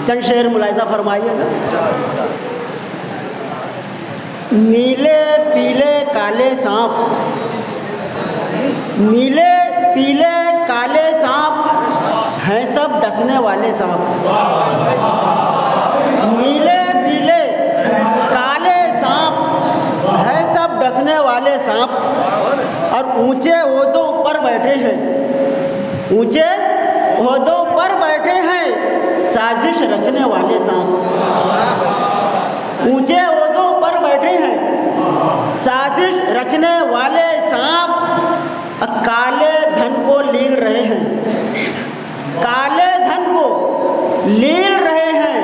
चंद शेर मुलाहिजा फरमाइएगा। नीले पीले काले सांप, नीले पीले काले सांप हैं सब डसने वाले सांप। नीले पीले काले सांप हैं सब डसने वाले सांप, और ऊंचे ओहदों पर बैठे हैं, ऊंचे ओहदों पर बैठे हैं साजिश रचने वाले सांप। ऊंचे ओहदों पर बैठे हैं साजिश रचने वाले सांप, काले धन को लील रहे हैं, काले धन को लील रहे हैं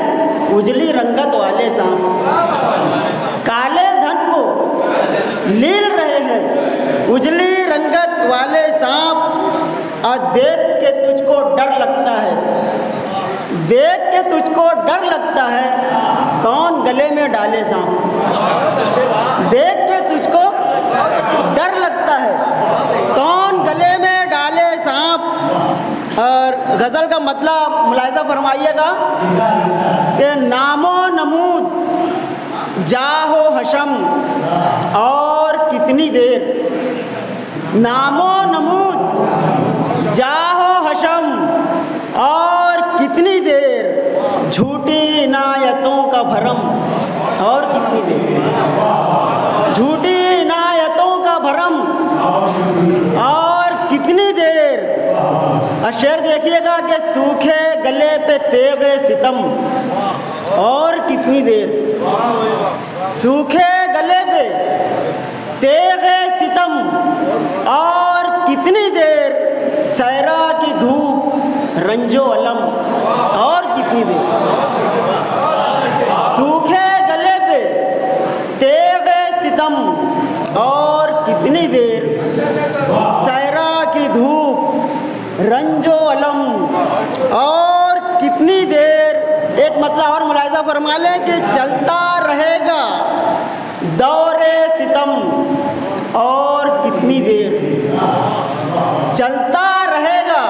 उजली रंगत वाले सांप। काले धन को लील रहे हैं उजली रंगत वाले सांप, और देख के तुझको डर लगता है, देख के तुझको डर लगता है कौन गले में डाले सांप। देख के तुझको डर लगता है कौन गले में डाले सांप। और गज़ल का मतलब मुलाहिजा फरमाइएगा कि नामो नमूद जाहो हशम और कितनी देर, नामो नमूद जाहो हशम और कितनी देर, झूठी इनायतों का भरम और कितनी देर, झूठी इनायतों का भरम और कितनी देर। और शेर देखिएगा कि सूखे गले पे तेगे सितम और कितनी देर, सूखे गले पे तेगे सितम और कितनी देर, सहरा की धूप रंजो अलम और कितनी देर। सूखे गले पे तेगे सितम और कितनी देर, सहरा की धूप रंजो अलम और कितनी देर। एक मतलब और मुलाहिजा फरमा लें कि चलता रहेगा दौरे सितम और कितनी देर, चलता रहेगा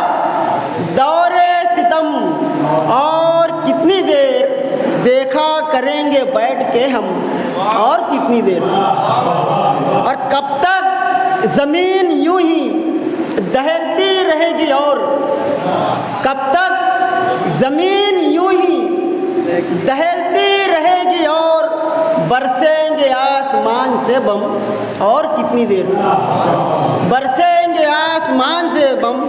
दौरे सितम और कितनी देर, देखा करेंगे बैठ के हम और कितनी देर। और कब तक ज़मीन यूं ही दहलती रहेगी, और कब तक ज़मीन यूं ही दहलती रहेगी, और बरसेंगे आसमान से बम और कितनी देर, बरसेंगे आसमान से बम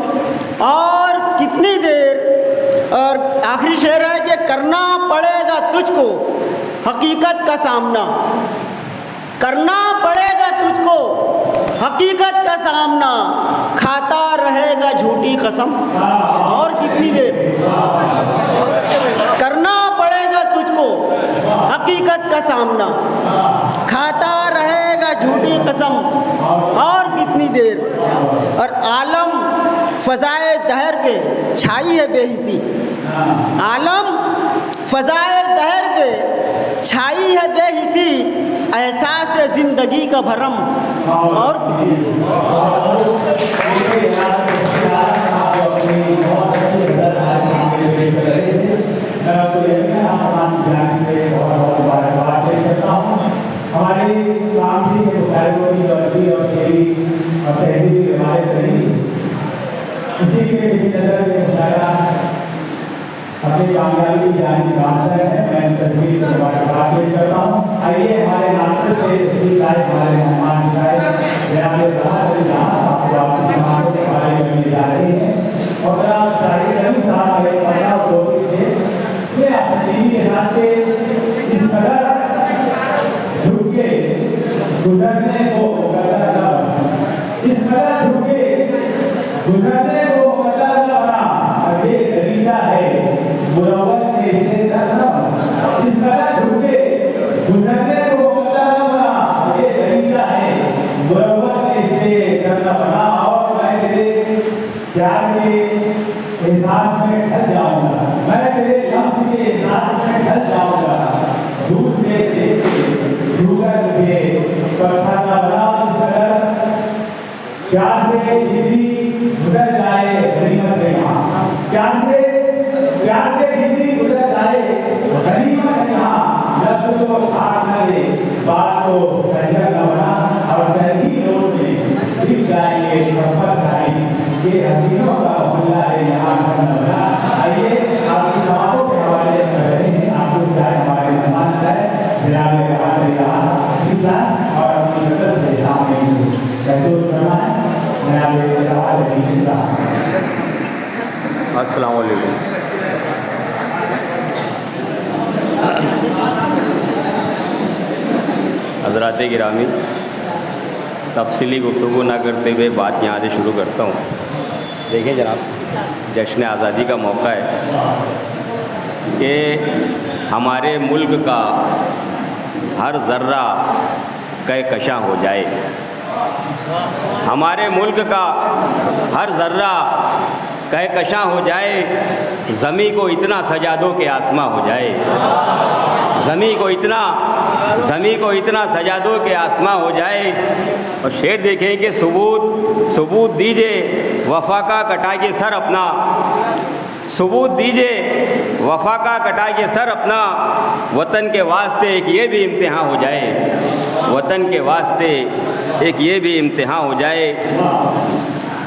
और कितनी देर। और आखिरी शेर है कि करना पड़ेगा तुझको हकीकत का सामना, करना पड़ेगा तुझको हकीकत का सामना, खाता रहेगा झूठी कसम और कितनी देर, करना पड़ेगा तुझको हकीकत का सामना, खाता रहेगा झूठी कसम और कितनी देर। और आलम फ़ज़ाए दहर पे छाई है बेहिसी, आलम फ़ज़ाए दहर पे छाई है बेहिसी, एहसास ज़िंदगी का भरम और कितनी देर। हमारे काम से मुताबिक की वर्दी और तेरी और तहजीब की रिवायत रही, उसी के नज़र में मुशायरा अपनी कामयाबी की जानी बादशाह है। मैं तस्वीर से मुबारकबाद पेश करता हूँ। आइए हमारे नाते से तस्वीर लाए हमारे मेहमान शायद जनाब आपको वापस हमारे में जा रहे हैं। और साहिब साहब मेरे पता से ये अपनी के नाते इस कदर झुके गुजरने को इस कदर झुके गुजरने को बना, ये गरीबा है मुरव्वत ने इसे करना, इस कदर झुके गुजरने को बना, ये गरीबा है मुरव्वत ने इसे करना बना। और मैं तेरे प्यार के एहसास में ढल जाऊंगा, मैं तेरे लफ्ज़ के एहसास में ढल जाऊंगा। अस्सलाम वालेकुम। हज़रात गिरामी, तफसीली गुफ्तगू ना करते हुए बात यहाँ से शुरू करता हूँ। देखिए जनाब, जश्न आज़ादी का मौका है कि हमारे मुल्क का हर ज़र्रा कहकशां हो जाए, हमारे मुल्क का हर ज़र्रा कहकशां हो जाए, ज़मी को इतना सजा दो कि आसमां हो जाए, ज़मी को इतना सजा दो कि आसमां हो जाए। और शेर देखें कि सबूत दीजिए वफ़ा का कटा के सर अपना, सबूत दीजिए वफ़ा का कटा के सर अपना, वतन के वास्ते एक ये भी इम्तिहान हो जाए, वतन के वास्ते एक ये भी इम्तिहान हो जाए।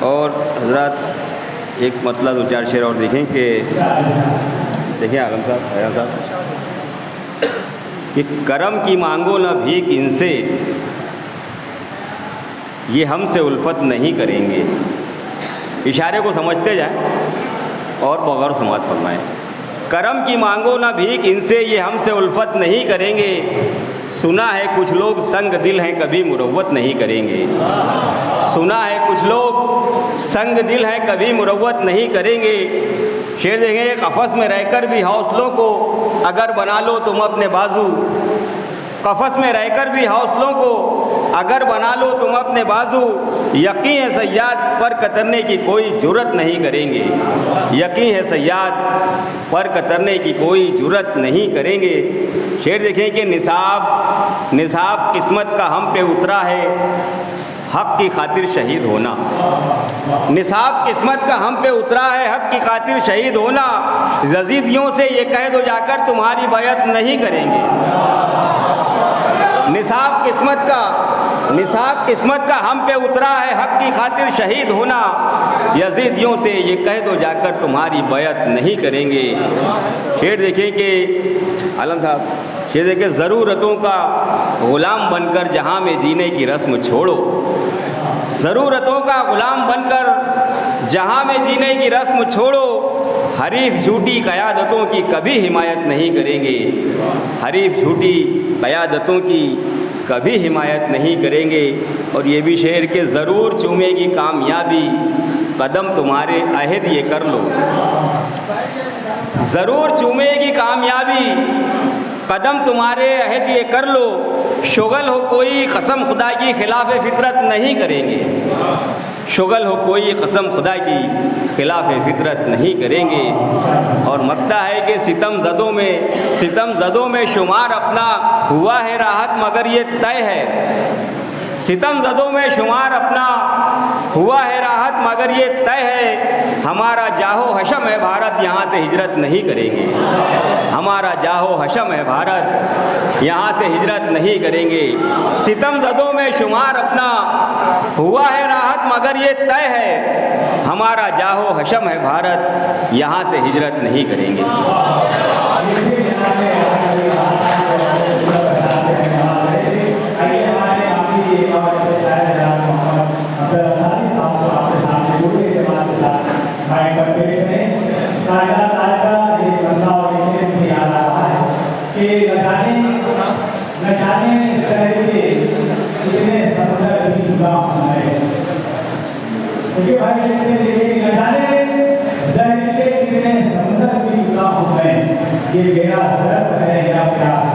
और हज़रत एक मतलब दो चार शेर और देखें कि देखिए आलम साहब, हैरान साहब, कि करम की मांगो न भीख इनसे, ये हमसे उल्फत नहीं करेंगे। इशारे को समझते जाएं और बगैर समात फरमाएं। करम की मांगो न भीख इनसे, ये हमसे उल्फत नहीं करेंगे। सुना है कुछ लोग संग दिल हैं, कभी मुरव्वत नहीं करेंगे। सुना है कुछ लोग संग दिल हैं, कभी मुरव्वत नहीं करेंगे। शेर देखेंगे, कफ़स में रहकर भी हौसलों को अगर बना लो तुम अपने बाजू, कफ़स में रहकर भी हौसलों को अगर बना लो तुम अपने बाजू, यकीन है सयाद पर कतरने की कोई जुर्रत नहीं करेंगे। यकीन है सयाद पर कतरने की कोई जुर्रत नहीं करेंगे। शेर देखें कि निसाब किस्मत का हम पे उतरा है, हक़ की खातिर शहीद होना। निसाब किस्मत का हम पे उतरा है, हक़ की खातिर शहीद होना। यज़ीदियों से ये कह दो जाकर तुम्हारी बैत नहीं करेंगे। निसाब किस्मत का हम पे उतरा है, हक़ की खातिर शहीद होना। यज़ीदियों से ये कह दो जाकर तुम्हारी बैत नहीं करेंगे। शेर देखें कि आलम साहब, शेर देखें, ज़रूरतों का ग़ुलाम बनकर जहाँ में जीने की रस्म छोड़ो। ज़रूरतों का ग़ुलाम बनकर जहाँ में जीने की रस्म छोड़ो। हरीफ झूठी क़यादतों की कभी हिमायत नहीं करेंगे। हरीफ झूठी क़यादतों की कभी हिमायत नहीं करेंगे। और ये भी शेर के ज़रूर चूमेगी कामयाबी, कदम तुम्हारे अहद ये कर लो। ज़रूर चूमेगी कामयाबी, कदम तुम्हारे अहद ये कर लो। शुगल हो कोई कसम खुदा की खिलाफ फितरत नहीं करेंगे। शुगल हो कोई कसम खुदा की खिलाफ फितरत नहीं करेंगे। और मकता है कि सितम ज़दों में शुमार अपना हुआ है राहत, मगर ये तय है। सितम ज़दों में शुमार अपना हुआ है राहत, मगर ये तय है। हमारा जाहो हशम है भारत, यहाँ से हिजरत नहीं करेंगे। हमारा जाहो हशम है भारत, यहाँ से हिजरत नहीं करेंगे। सितम ज़दों में शुमार अपना हुआ है राहत, मगर ये तय है। हमारा जाहो हशम है भारत, यहाँ से हिजरत नहीं करेंगे। ये मेरा सर्व है या प्यास,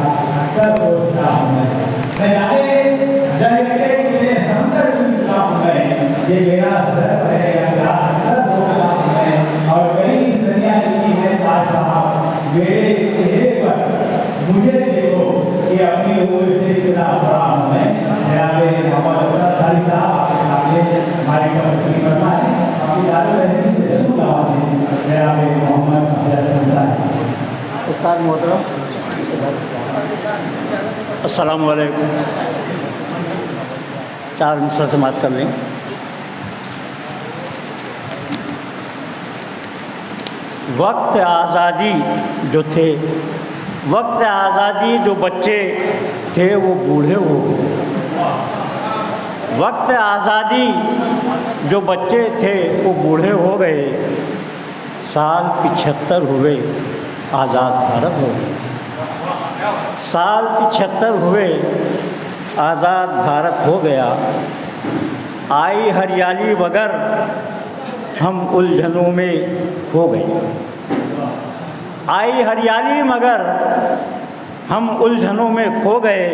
सब सोचता हूँ मैं। न जाने जहर के समंदर की जुदा हूँ मैं। ये मेरा सर्व है या प्यास, सब सोचता हूँ मैं। और कई सदियाँ लिखी है पास साहब मेरे चेहरे पर, मुझे देखो कि अपनी उम्र से कितना बड़ा हूँ मैं। जनाबे मोहम्मद अब्बास साहब आपके सामने हमारे कमर करना है, अपनी दारू रहती है जरूर आवाज़ है। जनाबे मोहम्मद अब्बास साहब उस्ताद मोहतरम, अस्सलामु अलैकुम। 4 मिनट से बात कर लें। वक्त आज़ादी जो थे, वक्त आज़ादी जो बच्चे थे वो बूढ़े हो गए। वक्त आज़ादी जो बच्चे थे वो बूढ़े हो गए। साल 75 हुए आज़ाद भारत हो गया। साल 75 हुए आज़ाद भारत हो गया। आई हरियाली बगर हम उलझनों में खो गए। आई हरियाली मगर हम उलझनों में खो गए।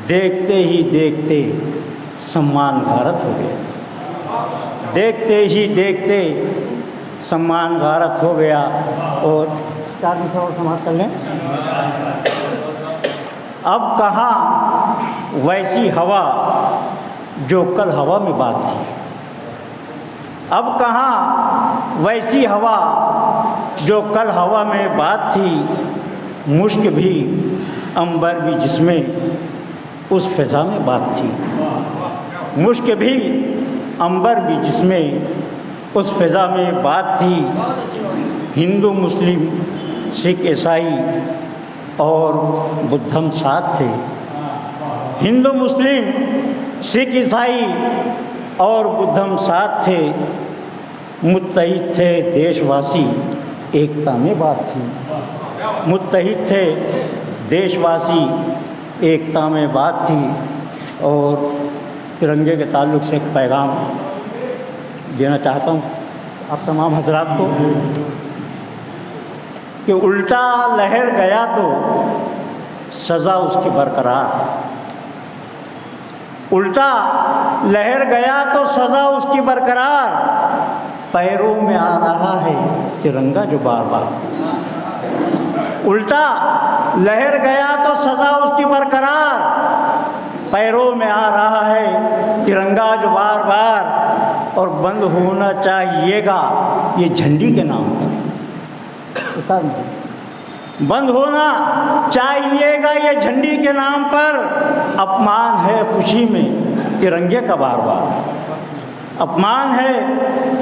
देखते ही देखते सम्मान भारत हो गया। देखते ही देखते सम्मान भारत हो गया। और 4 मिनट और समाप्त कर लें। अब कहाँ वैसी हवा जो कल हवा में बात थी। अब कहाँ वैसी हवा जो कल हवा में बात थी। मुश्क भी अंबर भी जिसमें उस फ़िज़ा में बात थी। मुश्क भी अंबर भी जिसमें उस फ़िज़ा में बात थी। हिंदू मुस्लिम सिख ईसाई और बुद्धम साथ थे। हिंदू मुस्लिम सिख ईसाई और बुद्धम साथ थे। मुत्तहिद थे देशवासी एकता में बात थी। मुत्तहिद थे देशवासी एकता में बात थी। और तिरंगे के ताल्लुक़ से एक पैगाम देना चाहता हूँ आप तमाम हजरात को कि उल्टा लहर गया तो सज़ा उसकी बरकरार। उल्टा लहर गया तो सज़ा उसकी बरकरार। पैरों में आ रहा है तिरंगा जो बार बार। उल्टा लहर गया तो सज़ा उसकी बरकरार। पैरों में आ रहा है तिरंगा जो बार बार। और बंद होना चाहिएगा ये झंडी के नाम पर। बंद होना चाहिएगा ये झंडी के नाम पर। अपमान है खुशी में तिरंगे का बार बार। अपमान है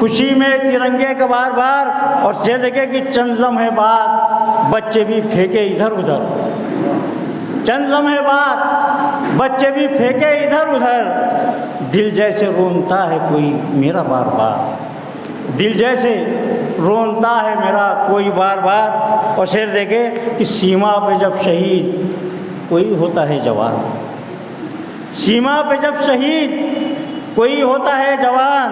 खुशी में तिरंगे का बार बार। और से देखे कि चंद लम्हे बाद बच्चे भी फेंके इधर उधर। चंद लम्हे बाद बच्चे भी फेंके इधर उधर। दिल जैसे रोनता है कोई मेरा बार बार। दिल जैसे रोनता है मेरा कोई बार बार। और शेर देखे कि सीमा पे जब शहीद कोई होता है जवान। सीमा पे जब शहीद कोई होता है जवान।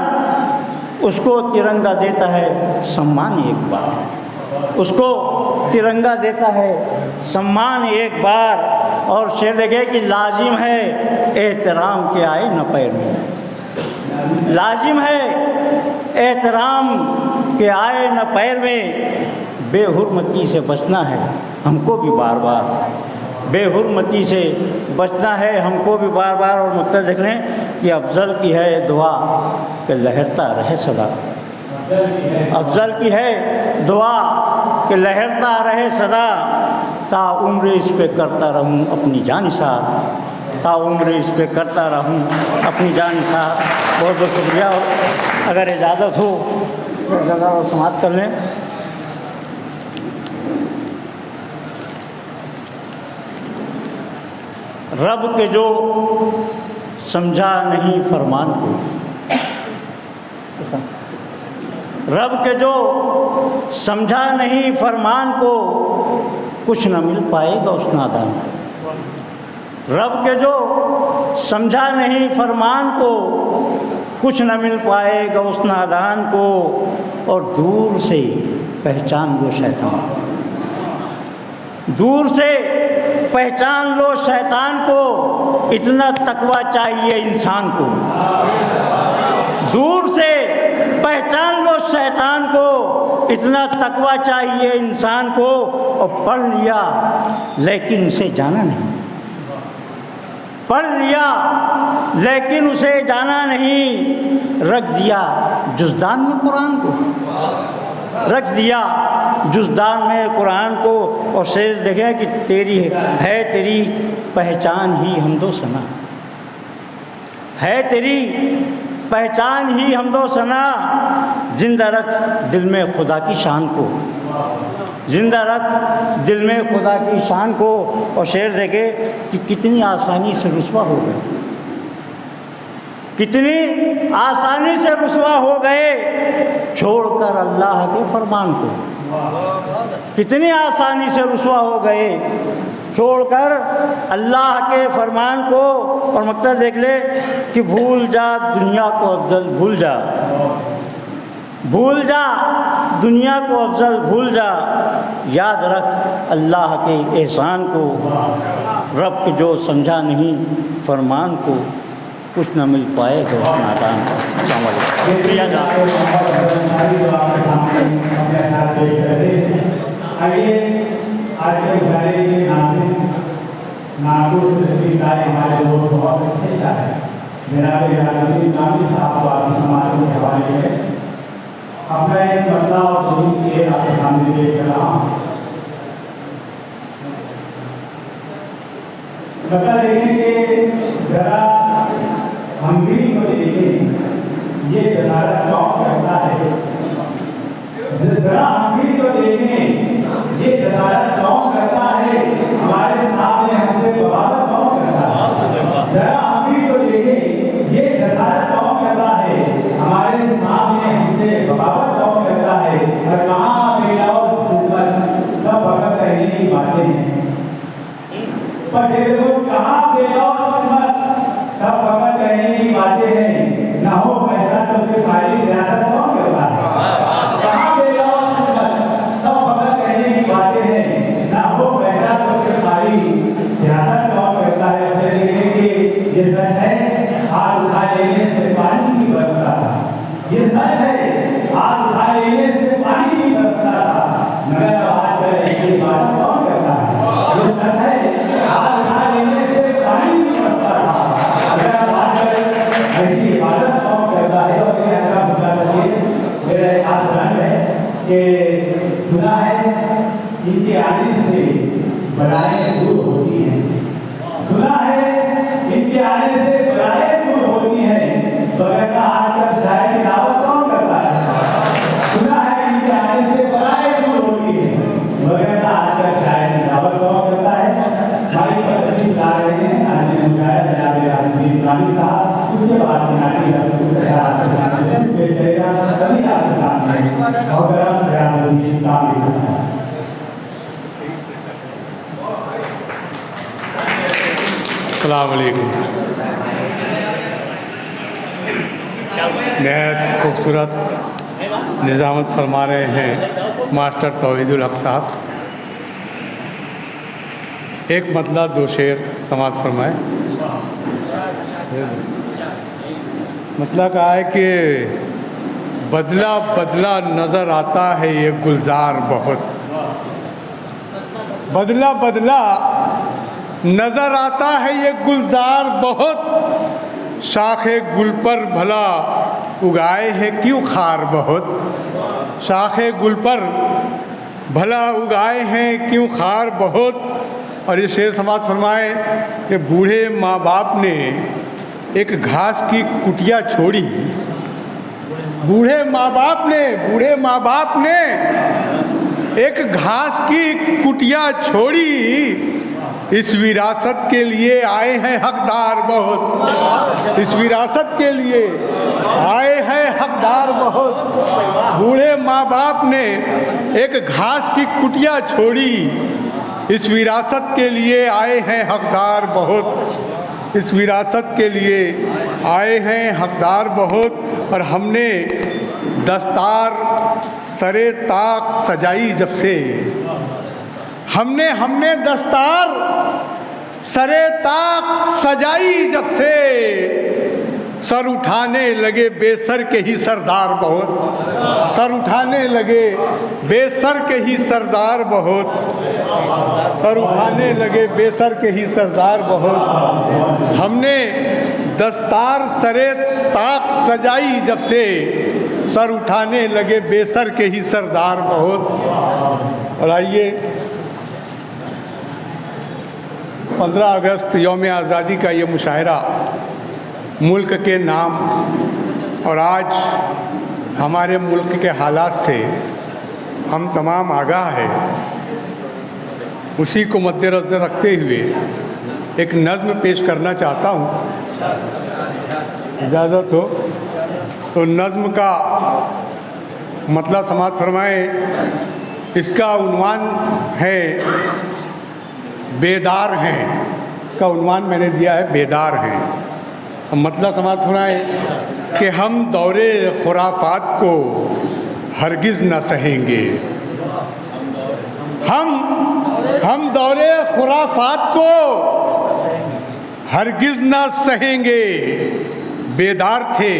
उसको तिरंगा देता है सम्मान एक बार। उसको तिरंगा देता है सम्मान एक बार। और शेर देखे कि लाजिम है एहतराम के आए न पैर में। लाजिम है एहतराम के आए न पैर में। बेहुरमती से बचना है हमको भी बार बार। बेहुरमती से बचना है हमको भी बार बार। और मतलब देख लें कि अफजल की है दुआ कि लहरता रहे सदा। अफजल की है दुआ कि लहरता रहे सदा। ताउम्र इस पे करता रहूं अपनी जान निसार। ताउम्र इस पे करता रहूं अपनी जान निसार। बहुत बहुत शुक्रिया। और अगर इजाज़त हो तो जगह और समाप्त कर लें। रब के जो समझा नहीं फरमान को। रब के जो समझा नहीं फरमान को कुछ न मिल पाएगा उस नादान को। रब के जो समझा नहीं फरमान को कुछ न मिल पाएगा उस नादान को। और दूर से पहचान लो शैतान। दूर से पहचान लो शैतान को। इतना तकवा चाहिए इंसान को। दूर से पहचान लो शैतान को। इतना तकवा चाहिए इंसान को। और पढ़ लिया लेकिन उसे जाना नहीं। पढ़ लिया लेकिन उसे जाना नहीं। रख दिया जुज़दान में कुरान को। रख दिया जुज़दान में कुरान को। और शेर देखे कि तेरी है तेरी पहचान ही हमदो सना। है तेरी पहचान ही हमदो सना। ज़िंदा रख दिल में खुदा की शान को। ज़िंदा रख दिल में खुदा की शान को। और शेर देखे कि कितनी आसानी से रुस्वा हो गए। कितनी आसानी से रुसवा हो गए छोड़कर अल्लाह के फरमान को, कितनी आसानी से रुसवा हो गए छोड़कर अल्लाह के फरमान को। और मकसद देख ले कि भूल जा दुनिया को अफजल, भूल जा, भूल जा दुनिया को अफजल, भूल जा, याद रख अल्लाह के एहसान को, रब के जो समझा नहीं फरमान को, कुछ न मिल पाएगा उस नादान को। शुक्रिया जा। आज के मुशायरे के नागपुर से तस्वीर आए हमारे दोस्त बहुत अच्छे है जनाब यादुद्दीन नामी साहब को आपकी समाज के हवाले में अपना एक बदला और दो शेर आपके सामने पेश कर रहा हूँ। बता देखें कि जरा हंगरी को देखें, ये जसारत कौन करता है, जरा हंगरी को देखें ये जसारत कौन करता है, हमारे सामने हमसे बगावत कौन करता है। जरा हंगरी को देखें ये जसारत कौन करता है, हमारे सामने हमसे बगावत कौन करता है। और कहाँ बेलौस सब वक्त कहने की बातें हैं, पर देखो कहाँ बेलौस सब वक्त कहने की बातें हैं। ना हो पैसा तो फिर खाली सियासत कौन करता है। कहाँ बेलौस सब वक्त कहने की बातें हैं, ना हो पैसा तो फिर खाली सियासत कौन करता है। उसे देखेंगे ये सच है, हाथ उठा लेने से पानी नहीं बरसता था। ये सच है, हाथ उठा लेने से पानी नहीं बरसता था, मगर आवाज कर ऐसी बात कौन करता है। ये सच है, हाथ उठा लेने से पानी नहीं बरसता था, मगर आवाज कर ऐसी इबादत कौन करता है। और ये ऐसा मुद्दा मेरा एक आग्रह है कि सुना है इनके आने से बलाएं दूर होती हैं, सुना है इनके आने से बलाएं दूर होती हैं, बगैर आकर शायद की दावत कौन करता है। सुना है इनके आने से बलाएं दूर होती हैं, बगैर आकर शायद की दावत कौन करता है। हमारी तस्वीर ला रहे हैं आज मुशायरा जनाब यादुद्दीन नामी साहब, उसके बाद नाटी पेश करेगा सभी आपके सामने और यादुद्दीन नामी साहब। अस्सलाम वालेकुम। नहायत खूबसूरत निज़ामत फरमा रहे हैं मास्टर तौहीदुल हक साहब। एक मतला दो शेर समात फरमाए। मतलब कहा है कि बदला बदला नज़र आता है ये गुलजार बहुत, बदला बदला नज़र आता है ये गुलजार बहुत, शाखे गुल पर भला उगाए है क्यों खार बहुत, शाखे गुल पर भला उगाए हैं क्यों खार बहुत। और ये शेर समात फरमाए कि बूढ़े माँ बाप ने एक घास की कुटिया छोड़ी, बूढ़े माँ बाप ने एक घास की कुटिया छोड़ी, इस विरासत के लिए आए हैं हकदार बहुत, इस विरासत के लिए आए हैं हकदार बहुत। बूढ़े माँ बाप ने एक घास की कुटिया छोड़ी, इस विरासत के लिए आए हैं हकदार बहुत, इस विरासत के लिए आए हैं हकदार बहुत। और हमने दस्तार सरे ताक सजाई जब से, हमने दस्तार सरे ताक सजाई जब से, सर उठाने लगे बेसर के ही सरदार बहुत, सर उठाने लगे बेसर के ही सरदार बहुत, सर उठाने लगे बेसर के ही सरदार बहुत। हमने दस्तार सरे ताक सजाई जब से, सर उठाने लगे बेसर के ही सरदार बहुत। और आइए 15 अगस्त यौम आज़ादी का ये मुशायरा मुल्क के नाम और आज हमारे मुल्क के हालात से हम तमाम आगाह हैं, उसी को मद्देनज़र रखते हुए एक नज़्म पेश करना चाहता हूँ। इजाज़त हो तो नज़्म का मतलब समाप्त फरमाएं। इसका उन्वान है बेदार हैं। इसका उन्वान मैंने दिया है बेदार हैं। अब मतलब समाप्त फरमाएं कि हम दौरे खुराफात को हरगिज़ न सहेंगे। हम दौरे खुराफात को हरगिज़ न सहेंगे। बेदार थे,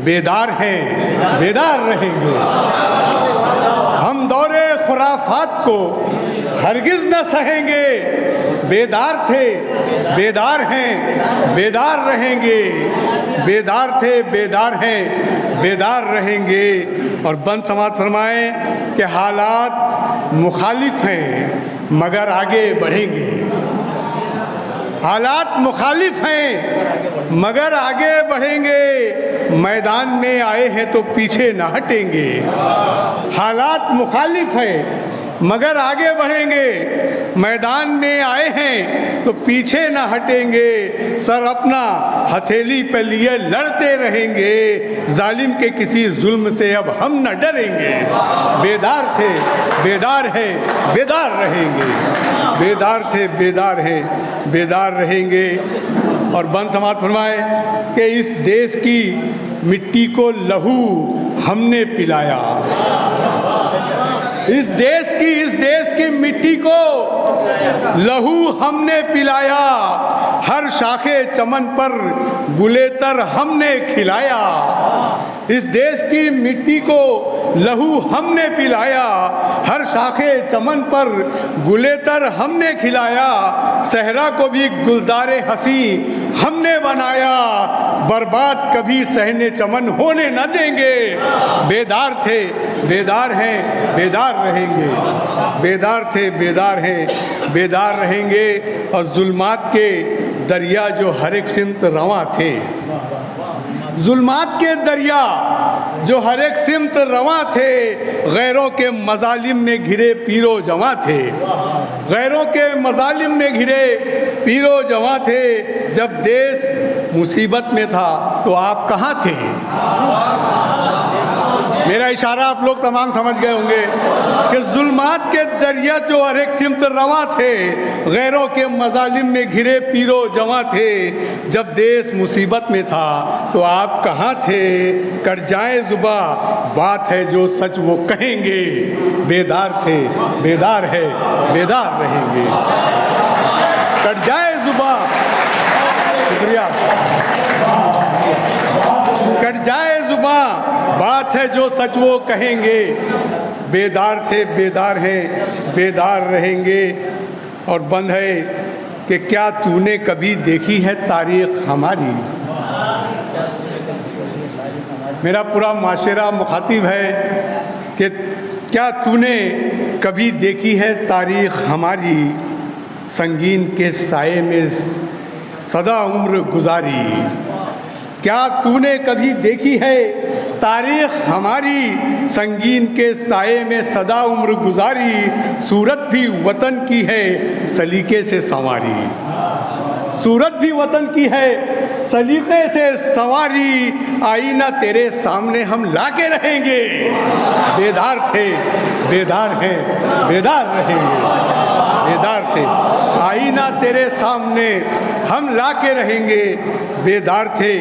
बेदार हैं, बेदार रहेंगे। हम दौरे खुराफात को हरगिज़ न सहेंगे। बेदार थे, बेदार हैं, बेदार रहेंगे। बेदार थे, बेदार हैं, बेदार रहेंगे। और बंद समाप्त फरमाएं कि हालात मुखालिफ हैं मगर आगे बढ़ेंगे। हालात मुखालिफ हैं मगर आगे बढ़ेंगे। मैदान में आए हैं तो पीछे न हटेंगे। हालात मुखालिफ हैं मगर आगे बढ़ेंगे। मैदान में आए हैं तो पीछे न हटेंगे। सर अपना हथेली पे लिए लड़ते रहेंगे। जालिम के किसी जुल्म से अब हम न डरेंगे। बेदार थे, बेदार हैं, बेदार रहेंगे। बेदार थे, बेदार हैं, बेदार रहेंगे। और बंद समाप्त फरमाए कि इस देश की मिट्टी को लहू हमने पिलाया। इस देश की मिट्टी को लहू हमने पिलाया। हर शाखे चमन पर गुलेतर हमने खिलाया। इस देश की मिट्टी को लहू हमने पिलाया। हर शाखे चमन पर गुलेतर हमने खिलाया। सहरा को भी गुलजारे हंसी हमने बनाया। बर्बाद कभी सहने चमन होने न देंगे। बेदार थे, बेदार हैं, बेदार रहेंगे। बेदार थे, बेदार हैं, बेदार रहेंगे। और जुल्मात के दरिया जो हर एक सिमत रवां थे। जुल्मात के दरिया जो हर एक सिमत रवां थे। गैरों के मजालिम में घिरे पीरो जवां थे। गैरों के मजालिम में घिरे पीरो जवां थे। जब देश मुसीबत में था तो आप कहाँ थे? मेरा इशारा आप लोग तमाम समझ गए होंगे कि जुल्मात के दरिया जो हर एक सिमत रवां थे। गैरों के मजालिम में घिरे पीरो जवां थे। जब देश मुसीबत में था तो आप कहाँ थे? कट जाए जुबा बात है जो सच वो कहेंगे। बेदार थे, बेदार है, बेदार रहेंगे। कट जाए जुबा, शुक्रिया। कट जाए जुबा बात है जो सच वो कहेंगे। बेदार थे, बेदार हैं, बेदार रहेंगे। और बंद है कि क्या तूने कभी देखी है तारीख हमारी? मेरा पूरा माशरा मुखातिब है कि क्या तूने कभी देखी है तारीख हमारी? संगीन के साए में सदा उम्र गुजारी। क्या तूने कभी देखी है तारीख हमारी? संगीन के साए में सदा उम्र गुजारी। सूरत भी वतन की है सलीके से संवारी। सूरत भी वतन की है सलीके से संवारी। आईना तेरे सामने हम लाके रहेंगे। बेदार थे, बेदार हैं, बेदार रहेंगे। बेदार थे, आईना तेरे सामने हम लाके रहेंगे। बेदार थे,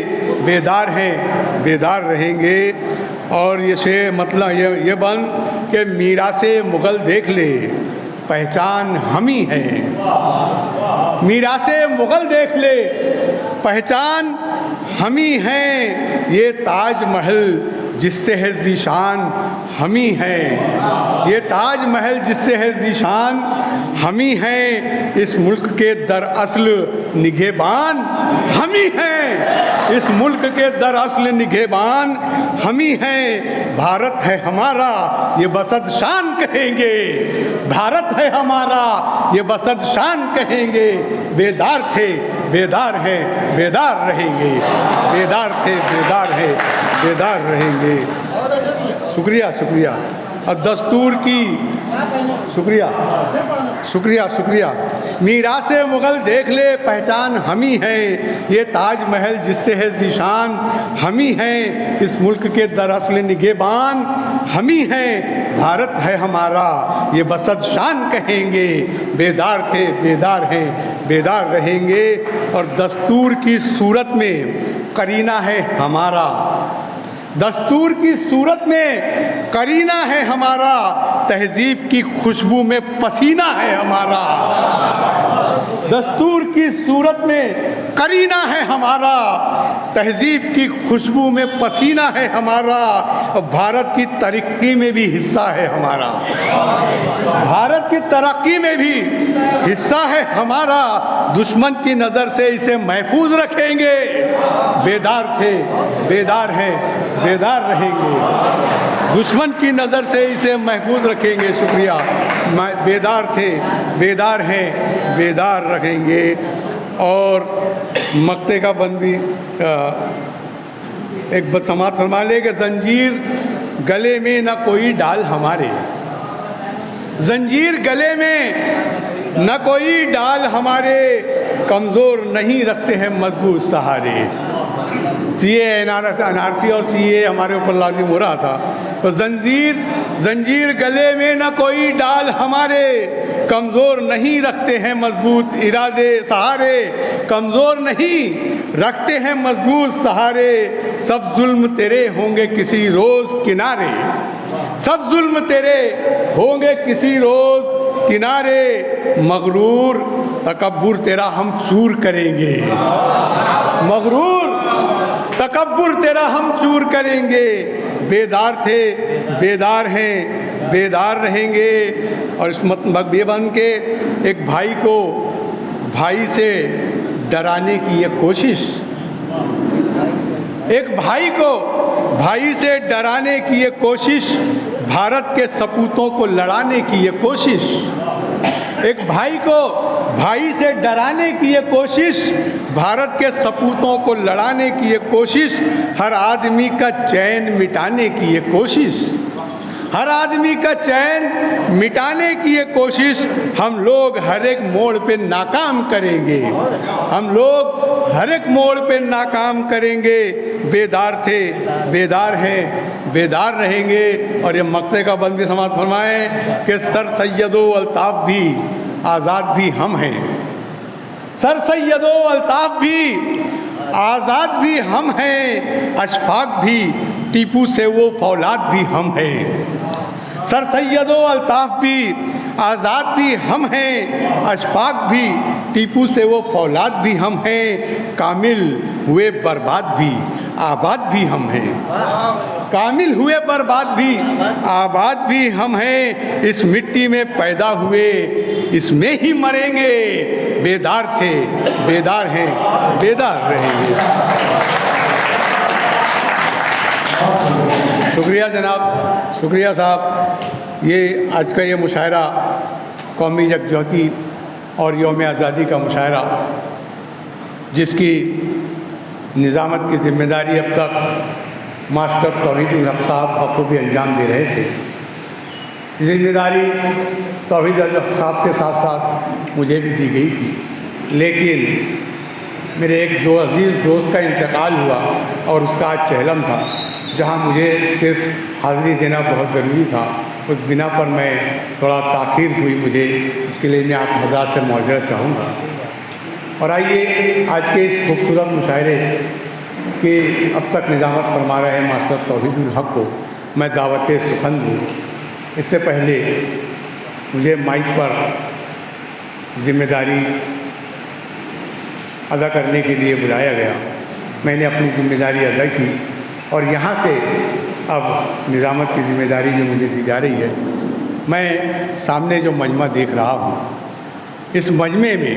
बेदार हैं, बेदार रहेंगे। और ये से मतलब ये बन के मीरा से मुग़ल देख ले पहचान हम ही हैं। मीरा से मुग़ल देख ले पहचान हम ही हैं। ये ताजमहल जिससे है ज़ीशान हम ही हैं। ये ताजमहल जिससे है ज़ीशान हम ही हैं। इस मुल्क के दरअसल निगहबान हम ही हैं। इस मुल्क के दरअसल निगहबान हम ही हैं। भारत है हमारा ये बसद शान कहेंगे। भारत है हमारा ये बसद शान कहेंगे। बेदार थे, बेदार हैं, बेदार रहेंगे। बेदार थे, बेदार हैं, बेदार रहेंगे। शुक्रिया, शुक्रिया। और दस्तूर की शुक्रिया शुक्रिया शुक्रिया। मीरासे मुग़ल देख ले पहचान हम ही हैं, ये ताजमहल जिससे है ज़ीशान हम ही हैं, इस मुल्क के दरअसल निगहबान हम ही हैं, भारत है हमारा ये बसद शान कहेंगे, बेदार थे बेदार हैं बेदार रहेंगे। और दस्तूर की सूरत में करीना है हमारा, दस्तूर की सूरत में करीना है हमारा, तहजीब की खुशबू में पसीना है हमारा। दस्तूर की सूरत में करीना है हमारा, तहजीब की खुशबू में पसीना है हमारा, और भारत की तरक्की में भी हिस्सा है हमारा, भारत की तरक्की में भी हिस्सा है हमारा। दुश्मन की नज़र से इसे महफूज रखेंगे, बेदार थे बेदार हैं बेदार रहेंगे, दुश्मन की नज़र से इसे महफूज रखेंगे। शुक्रिया। बेदार थे बेदार हैं बेदार रखेंगे। और मक्ते का बंदी एक समात फरमा ले कि जंजीर गले में न कोई डाल हमारे, जंजीर गले में न कोई डाल हमारे, कमज़ोर नहीं रखते हैं मजबूत सहारे। सीए एनआरसी और सीए हमारे ऊपर लाजिम हो रहा था, तो जंजीर गले में न कोई डाल हमारे, कमज़ोर नहीं रखते हैं मजबूत इरादे सहारे, कमज़ोर नहीं रखते हैं मजबूत सहारे। सब जुल्म तेरे होंगे किसी रोज़ किनारे, सब जुल्म तेरे होंगे किसी रोज़ किनारे, मगरूर तकब्बुर तेरा हम चूर करेंगे, मगरूर तकब्बुर तेरा हम चूर करेंगे। बेदार थे बेदार हैं बेदार रहेंगे। और इस मकबे बन के एक भाई को भाई से डराने की ये कोशिश, एक भाई को भाई से डराने की ये कोशिश, भारत के सपूतों को लड़ाने की ये कोशिश, एक भाई को भाई से डराने की ये कोशिश, भारत के सपूतों को लड़ाने की ये कोशिश, हर आदमी का चैन मिटाने की ये कोशिश, हर आदमी का चैन मिटाने की ये कोशिश। हम लोग हर एक मोड़ पे नाकाम करेंगे, हम लोग हर एक मोड़ पे नाकाम करेंगे। बेदार थे बेदार हैं बेदार रहेंगे। और ये मक्ते का बंद भी समाप्त फरमाएं कि सर सैयदो अल्ताफ़ भी आज़ाद भी हम हैं, सर सैयदो अल्ताफ़ भी आज़ाद भी हम हैं, अशफाक भी टीपू से वो फौलाद भी हम हैं। सर सैयदो अल्ताफ़ भी आज़ाद भी हम हैं, अशफाक भी टीपू से वो फौलाद भी हम हैं। कामिल हुए बर्बाद भी आबाद भी हम हैं, कामिल हुए बर्बाद भी आबाद भी हम हैं। इस मिट्टी में पैदा हुए इसमें ही मरेंगे। बेदार थे बेदार हैं बेदार रहेंगे। शुक्रिया जनाब, शुक्रिया साहब। ये आज का ये मुशायरा कौमी यकजहती और यौम आज़ादी का मुशायरा, जिसकी निज़ामत की ज़िम्मेदारी अब तक मास्टर तौहीदुल हक़ साहब बखूबी अंजाम दे रहे थे। ज़िम्मेदारी तौहीदुल हक़ साहब के साथ साथ मुझे भी दी गई थी, लेकिन मेरे एक दो अज़ीज़ दोस्त का इंतकाल हुआ और उसका आज चहलम था, जहां मुझे सिर्फ हाज़िरी देना बहुत ज़रूरी था। उस बिना पर मैं थोड़ा ताख़ीर हुई मुझे, इसके लिए मैं आप हज़रात से मुआज़रत चाहूँगा। और आइए आज के इस खूबसूरत मुशायरे के अब तक निज़ामत फरमा रहे मास्टर तौहीदुल हक़ को मैं दावत सुखन दूँ। इससे पहले मुझे माइक पर ज़िम्मेदारी अदा करने के लिए बुलाया गया। मैंने अपनी ज़िम्मेदारी अदा की और यहाँ से अब निज़ामत की ज़िम्मेदारी जो मुझे दी जा रही है। मैं सामने जो मजमा देख रहा हूँ, इस मजमे में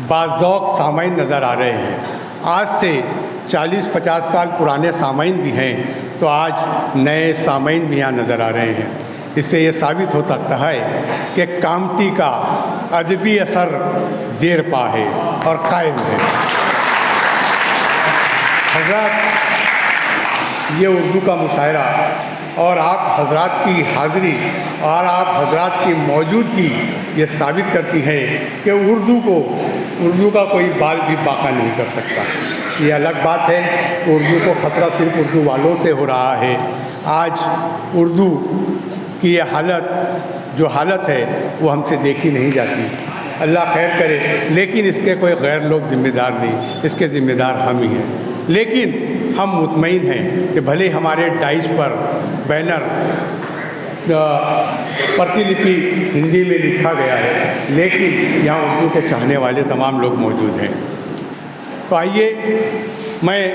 बाज़ौक़ सामाइन नज़र आ रहे हैं। आज से 40-50 साल पुराने सामाइन भी हैं, तो आज नए सामाइन भी यहाँ नज़र आ रहे हैं। इससे ये साबित हो सकता है कि कामती का अदबी असर देर पा है और कायम है। हज़रत, ये उर्दू का मुशायरा और आप हजरात की हाज़िरी और आप हजरात की मौजूदगी ये साबित करती है कि उर्दू का कोई बाल भी बाका नहीं कर सकता। ये अलग बात है, उर्दू को ख़तरा सिर्फ उर्दू वालों से हो रहा है। आज उर्दू की ये हालत है वो हमसे देखी नहीं जाती। अल्लाह खैर करे, लेकिन इसके कोई गैर लोग ज़िम्मेदार नहीं, इसके ज़िम्मेदार हम ही हैं। लेकिन हम मुतमईन हैं कि भले हमारे डाइस पर बैनर प्रतिलिपि हिंदी में लिखा गया है, लेकिन यहाँ उर्दू के चाहने वाले तमाम लोग मौजूद हैं। तो आइए मैं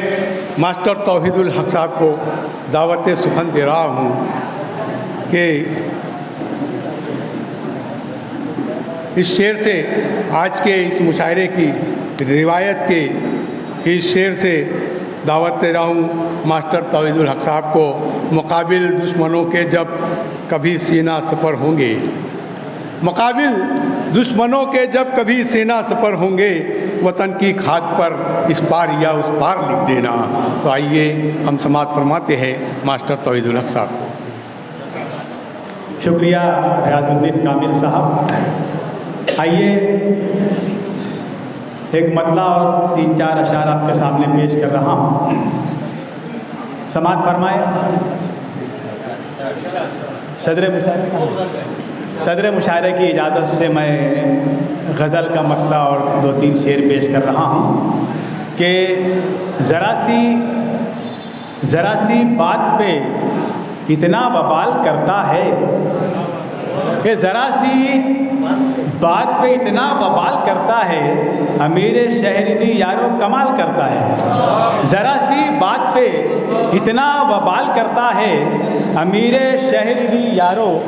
मास्टर तौहीदुल हक साहब को दावत सुखन दे रहा हूँ कि इस शेर से, आज के इस मुशायरे की रिवायत के इस शेर से दावत दे रहा हूँ मास्टर तौहीदुल हक साहब को। मुकाबिल दुश्मनों के जब कभी सीना सफ़र होंगे, मुकाबिल दुश्मनों के जब कभी सीना सफ़र होंगे, वतन की खाक पर इस पार या उस पार लिख देना। तो आइए हम समाअत फरमाते हैं मास्टर तौहीदुल हक साहब को। शुक्रिया रियाजुद्दीन कामिल साहब। आइए एक मतला और 3-4 अशार आपके सामने पेश कर रहा हूँ। समाअत फरमाए। सदर मुशायरे की इजाज़त से मैं गज़ल का मतला और 2-3 शेर पेश कर रहा हूँ कि ज़रा सी बात पे इतना बवाल करता है, कि ज़रा सी बात पे इतना बवाल करता है, अमीरे शहर भी यारो कमाल करता है। ज़रा सी बात पे इतना बवाल करता है, अमीरे शहर भी यारो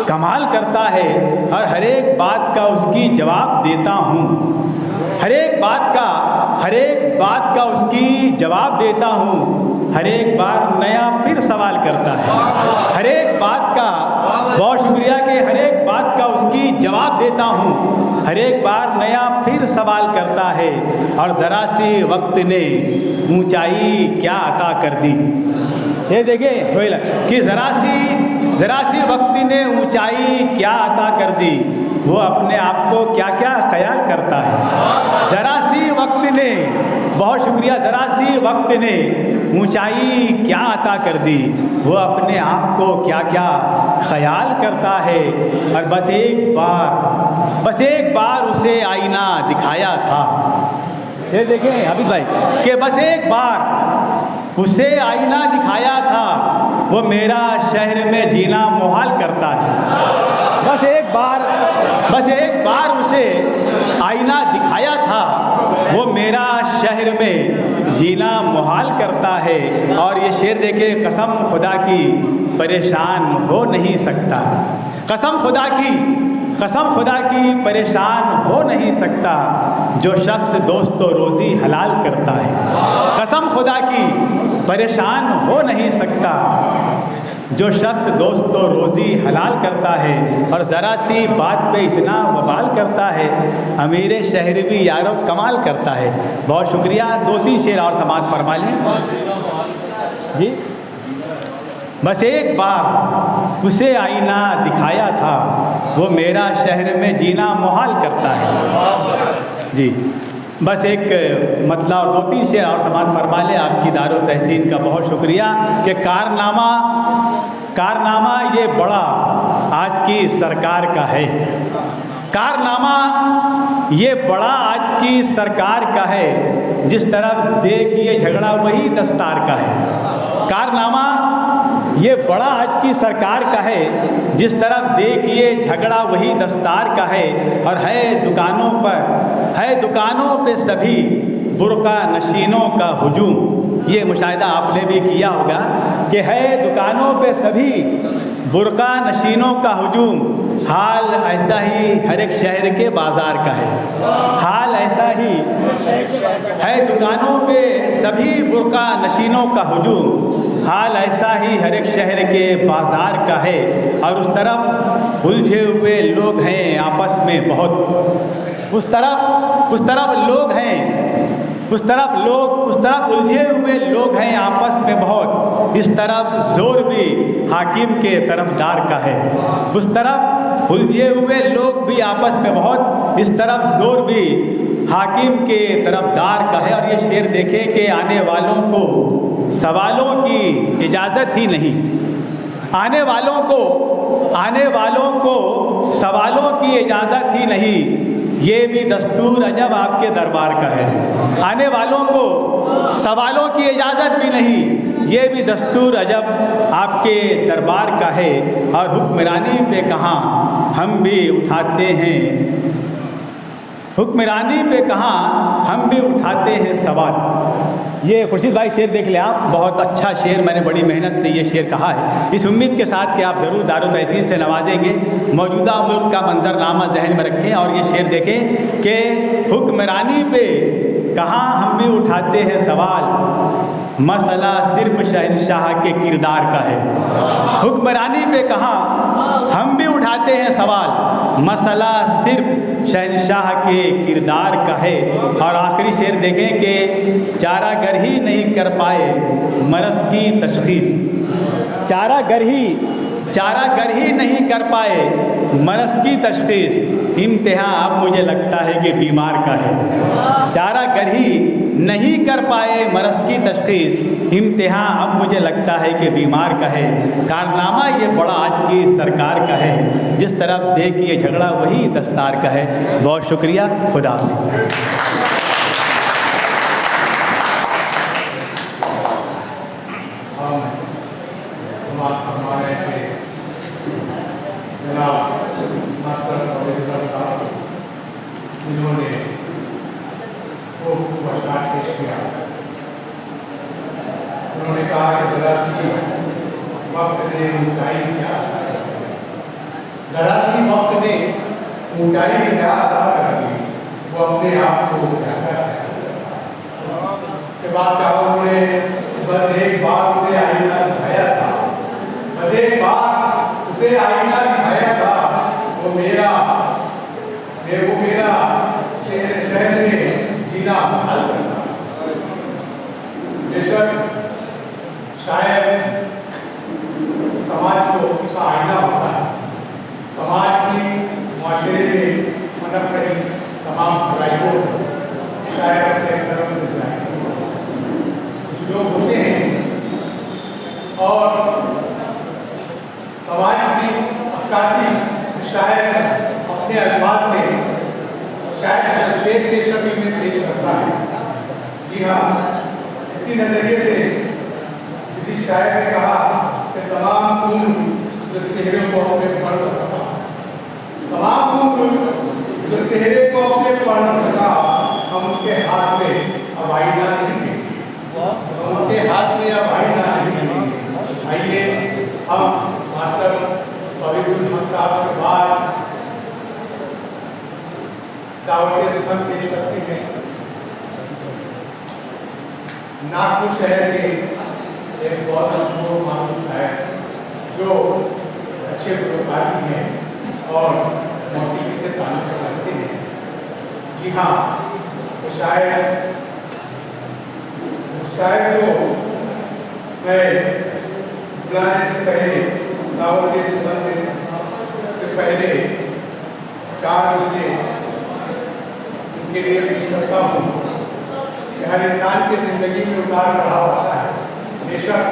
कमाल करता है। और हर एक बात का उसकी जवाब देता हूँ, हर एक बात का उसकी जवाब देता हूँ। हर एक बार नया फिर सवाल करता है, हर एक बात का, बहुत शुक्रिया कि हर एक बात का उसकी जवाब देता हूँ, हर एक बार नया फिर सवाल करता है। और ज़रा सी वक्त ने ऊंचाई क्या अता कर दी। ये देखिए कि ज़रा सी वक्त ने ऊंचाई क्या अता कर दी, वो अपने आप को क्या क्या ख्याल करता है। ज़रा सी वक्त ने, बहुत शुक्रिया, ज़रा सी वक्त ने ऊंचाई क्या अता कर दी, वो अपने आप को क्या क्या ख्याल करता है। और बस एक बार उसे आईना दिखाया था। ये देखें अभी भाई कि बस एक बार उसे आईना दिखाया था, वो मेरा शहर में जीना मुहाल करता है। बस एक बार उसे आईना दिखाया था, वो मेरा शहर में जीना मुहाल करता है। और ये शेर देखे, कसम खुदा की परेशान हो नहीं सकता, कसम खुदा की परेशान हो नहीं सकता, जो शख्स दोस्तों रोज़ी हलाल करता है। कसम खुदा की परेशान हो नहीं सकता, जो शख्स दोस्तों रोज़ी हलाल करता है। और ज़रा सी बात पे इतना बवाल करता है, अमीरे शहर भी यारो कमाल करता है। बहुत शुक्रिया। 2-3 शेर और समाअत फरमा लें जी। बस एक बार उसे आईना दिखाया था, वो मेरा शहर में जीना मुहाल करता है जी। बस एक मतला और 2-3 शेर और समाअत फरमा ले। आपकी दारो तहसीन का बहुत शुक्रिया कि कारनामा ये बड़ा आज की सरकार का है। कारनामा ये बड़ा आज की सरकार का है, जिस तरफ देखिए झगड़ा वही दस्तार का है। कारनामा ये बड़ा आज की सरकार का है, जिस तरफ देखिए झगड़ा वही दस्तार का है। और है दुकानों पे सभी बुर्का नशीनों का हुजूम। ये मुशाहिदा आपने भी किया होगा कि है दुकानों पे सभी बुर्का नशीनों का हुजूम। हाल ऐसा ही हर एक शहर के बाज़ार का है। हाल ऐसा ही है दुकानों पे सभी बुर्का नशीनों का हुजूम। हाल ऐसा ही हर एक शहर के बाज़ार का है। और उस तरफ उलझे हुए लोग हैं आपस में बहुत, उस तरफ लोग हैं उस तरफ उलझे हुए लोग हैं आपस में बहुत, इस तरफ जोर भी हाकिम के तरफदार का है। उस तरफ उलझे हुए लोग भी आपस में बहुत, इस तरफ जोर भी हाकिम के तरफदार का है। और ये शेर देखें कि आने वालों को सवालों की इजाज़त ही नहीं, आने वालों को सवालों की इजाज़त ही नहीं, ये भी दस्तूर अजब आपके दरबार का है। आने वालों को सवालों की इजाज़त भी नहीं, ये भी दस्तूर अजब आपके दरबार का है। और हुक्मरानी पे कहाँ हम भी उठाते हैं, हुक्मरानी पे कहाँ हम भी उठाते हैं सवाल। ये खुर्शीद भाई शेर देख लें आप, बहुत अच्छा शेर, मैंने बड़ी मेहनत से ये शेर कहा है, इस उम्मीद के साथ कि आप ज़रूर दारुल तहसीन से नवाजेंगे। मौजूदा मुल्क का मंजरनामा जहन में रखें और ये शेर देखें कि हुक्मरानी पे कहाँ हम भी उठाते हैं सवाल, मसला सिर्फ शहंशाह के किरदार का है। हुक्मरानी पे कहाँ हम भी उठाते हैं सवाल, मसला सिर्फ शहंशाह के किरदार का है। और आखिरी शेर देखें कि चारागर ही नहीं कर पाए मरज़ की तशख़ीस, चारागर ही नहीं कर पाए मरज़ की तशख़ीस, इम्तिहान अब मुझे लगता है कि बीमार का है। चारागर ही नहीं कर पाए मरज़ की तशख़ीस, इम्तिहान अब मुझे लगता है कि बीमार का है। कारनामा ये बड़ा आज की सरकार का है, जिस तरफ देखिए झगड़ा वही दस्तार का है। बहुत शुक्रिया, खुदा हाफ़िज़। जिन्होंने वो वशात पेश किया, उन्होंने कहा कि ज़रा सी वक्त ने ऊंचाई क्या, ज़रा सी वक्त ने ऊंचाई क्या अदा कर दी, वो अपने आप को उठाता है। के बाद क्या उन्होंने बस एक बार उसे आईना दिखाया था, बस एक बार उसे आईना दिखाया था, वो मेरा शहर में जीना हल करता। बेशक शायद समाज को उसका आईना होता है, समाज की माशरे में पनप रही तमाम बुराई को शायद अपने कर्म से जाए। कुछ लोग होते हैं और समाज की अक्कासी शायद अपने अल्फाज में शायद शेर के शक्ल में पेश करता है। जी हाँ, इसी नजरिए से किसी शायर ने कहा कि तमाम उम्र जो चेहरे को अपने पढ़ न सका, तमाम उम्र जो चेहरे को अपने पढ़ न सका, हम उसके हाथ में अब आईना नहीं देंगे, हम उसके हाथ में अब आईना नहीं देंगे। आइए हम मास्टर तौहीदुल हक साहब के बाद दावत सुखन पेश करते हैं। नागपुर शहर के एक बहुत मशहूर मानूस है जो अच्छे गुलकारी हैं और मौसीकी से ताल्लुक़ रखते हैं। जी हाँ, शायद को मैं बुलाने से पहले दावत सुखन से पहले 4 बजे के लिए पेश करता हूँ कि हर इंसान की ज़िंदगी में उतार चढ़ाव आता है। बेशक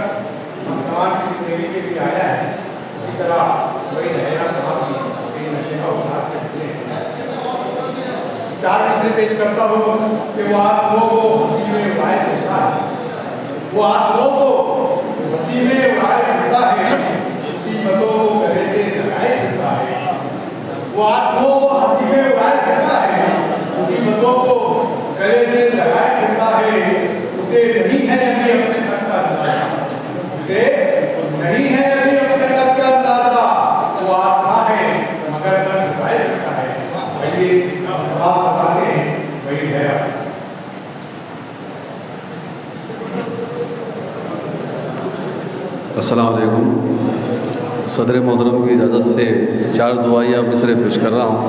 हम तमाम की ज़िंदगी के लिए आया है, इसी तरह वही रहेगा समाज में कई नशे का उल्लास करते हैं। 4 मिसरे पेश करता हूँ कि वो आसमों को हंसी में उड़ाए फिरता है, वो आसमों को हंसी में उड़ाए फिरता है, मुसीबतों को गले से लगाए फिरता है। वो आसमों को हंसी में उड़ाए फिरता है, मुसीबतों को गले से लगाए फिरता है। उसे नहीं है अभी अपने खत का अंदाजा, उसे नहीं है अभी अपने खत का अंदाजा, वो आसमां है मगर सर झुकाए फिरता है। आइए सवाल बताते हैं, वही है। अस्सलाम वालेकुम। सदर मोहतरम की इजाज़त से 4 दुआया मिसरे पेश कर रहा हूँ।